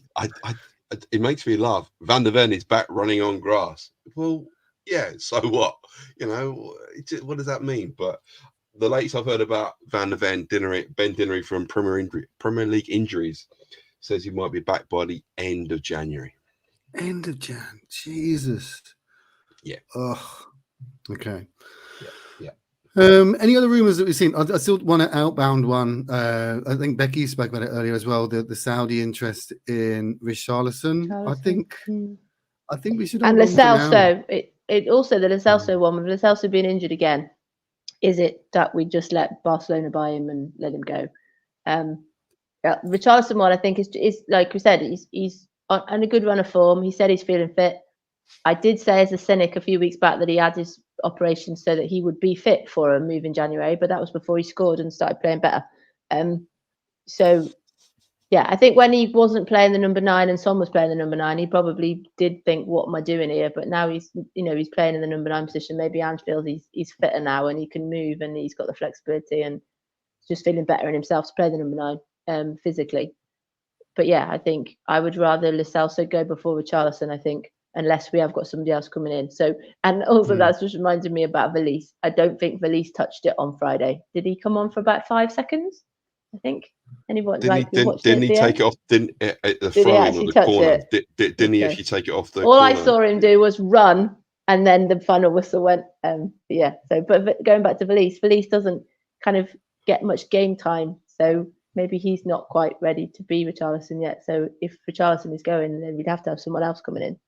it makes me laugh. Van der Ven is back running on grass. Well, yeah. So what? What does that mean? But the latest I've heard about Van der Ven, Ben Dinnery from Premier League injuries, says he might be back by the end of January. End of Jan. Jesus. Yeah. Oh. Okay. Yeah. Any other rumours that we've seen? I still want an Outbound one. I think Becky spoke about it earlier as well. The Saudi interest in Richarlison. I think we should. And Lo Celso. It also the Lo Celso one with Lo Celso being injured again. Is it that we just let Barcelona buy him and let him go? Richarlison one, I think is like we said, he's on a good run of form. He said he's feeling fit. I did say as a cynic a few weeks back that he had his operation so that he would be fit for a move in January, but that was before he scored and started playing better. So yeah, I think when he wasn't playing the number 9 and Son was playing the number 9, he probably did think, what am I doing here? But now he's playing in the number 9 position. Maybe Ange feels he's fitter now and he can move and he's got the flexibility and just feeling better in himself to play the number 9 physically. But yeah, I think I would rather Lo Celso go before Richarlison, I think, unless we have got somebody else coming in. So, and also that's just reminded me about Valise. I don't think Valise touched it on Friday. Did he come on for about 5 seconds? I think. Anyone didn't he take it off? Didn't the throw-in or the corner? Didn't he actually take it off the All corner? I saw him do was run, and then the final whistle went. Yeah. So, but going back to Valise doesn't kind of get much game time. So maybe he's not quite ready to be Richarlison yet. So if Richarlison is going, then we'd have to have someone else coming in.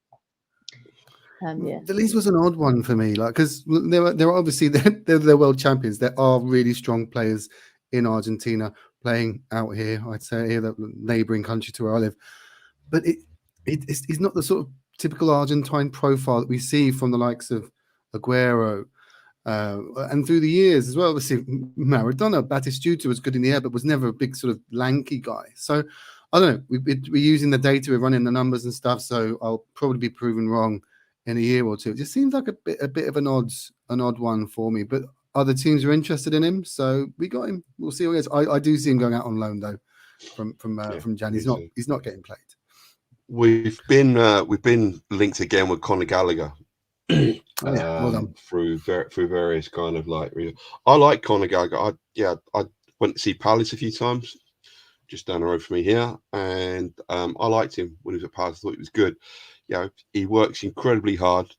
Yeah. Valise was an odd one for me, like because they're obviously they're world champions. There are really strong players in Argentina. playing out here. I'd say here, the neighbouring country to where I live. But it's not the sort of typical Argentine profile that we see from the likes of Aguero. And through the years as well, obviously Maradona, Batistuta was good in the air, but was never a big sort of lanky guy. So I don't know. We're using the data, we're running the numbers and stuff. So I'll probably be proven wrong in a year or two. It just seems like a bit of an odd one for me. But other teams are interested in him, so we got him. We'll see what he is. I do see him going out on loan though from Jan. He's not getting played. We've been linked again with Conor Gallagher. Well done. Through various kind of like, I like Conor Gallagher. I went to see Palace a few times, just down the road from me here, and I liked him when he was at Palace. I thought he was good. He works incredibly hard.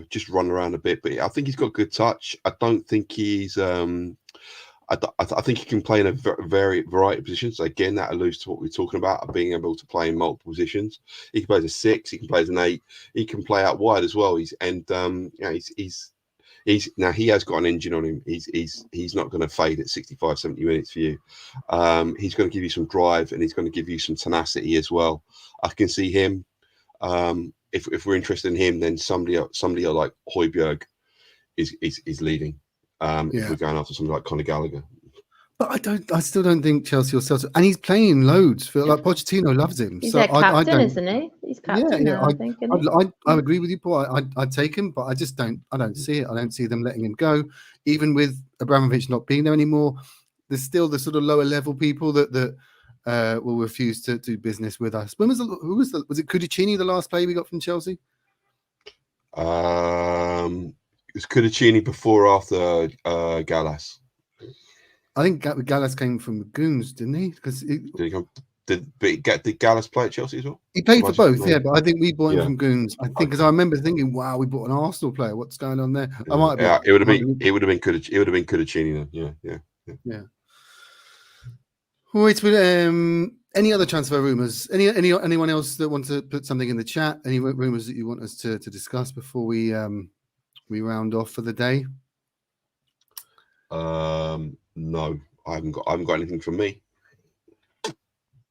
Just run around a bit, but I think he's got good touch. I don't think he's. I think he can play in a variety of positions. So again, that alludes to what we're talking about, being able to play in multiple positions. He can play as a 6, he can play as an 8, he can play out wide as well. He's now he has got an engine on him. He's not going to fade at 65, 70 minutes for you. He's going to give you some drive, and he's going to give you some tenacity as well. I can see him. If we're interested in him, then somebody like Højbjerg is leading. If we're going after something like Conor Gallagher. But I still don't think Chelsea or Celtic, and he's playing loads. Like Pochettino loves him. He's their captain, isn't he? He's captain now, I think. I agree with you, Paul. I'd take him, but I just don't see it. I don't see them letting him go. Even with Abramovich not being there anymore, there's still the sort of lower level people that will refuse to do business with us. Was it Cudicini, the last player we got from Chelsea? It was Cudicini before or after Gallas? I think Gallas came from the Goons, didn't he? Did Gallas play at Chelsea as well? He played for both, yeah. But I think we bought him from Goons. I think because I remember thinking, "Wow, we bought an Arsenal player. What's going on there?" I might have it would have been Cudicini then. Yeah. All right. Any other transfer rumours? Anyone else that wants to put something in the chat? Any rumours that you want us to discuss before we round off for the day? No, I haven't got anything from me.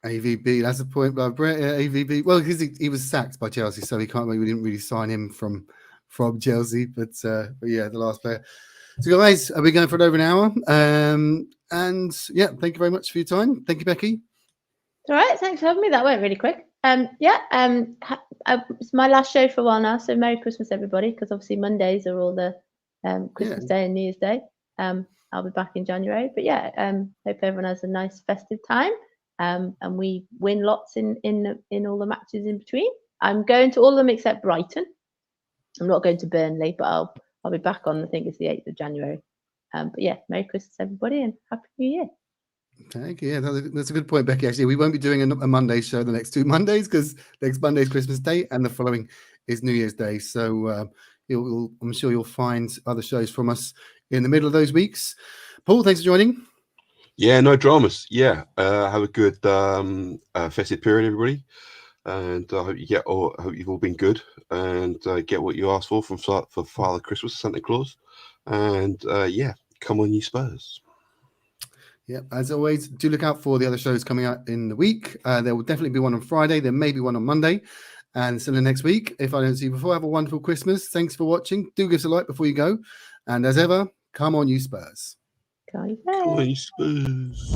AVB, that's a point by Brett. AVB. Well, because he was sacked by Chelsea, so we didn't really sign him from Chelsea. But yeah, the last player. So guys, are we going for over an hour? And yeah, thank you very much for your time. Thank you, Becky. All right, thanks for having me. That went really quick. It's my last show for a while now, so Merry Christmas, everybody, because obviously Mondays are all the Christmas Day and New Year's Day. I'll be back in January, but hope everyone has a nice festive time, and we win lots in all the matches in between. I'm going to all of them except Brighton. I'm not going to Burnley, but I'll be back on, I think it's the 8th of January. But yeah, Merry Christmas, everybody, and Happy New Year. Thank you. Yeah, that's a good point, Becky. Actually, we won't be doing a Monday show the next 2 Mondays because next Monday is Christmas Day and the following is New Year's Day. So I'm sure you'll find other shows from us in the middle of those weeks. Paul, thanks for joining. Yeah, no dramas. Yeah, have a good festive period, everybody, and I hope you've all been good and get what you asked for Father Christmas, Santa Claus, and come on, you Spurs. Yeah, as always, do look out for the other shows coming out in the week. There will definitely be one on Friday. There may be one on Monday. And see you next week. If I don't see you before, have a wonderful Christmas. Thanks for watching. Do give us a like before you go. And as ever, come on, you Spurs. Come on, you Spurs.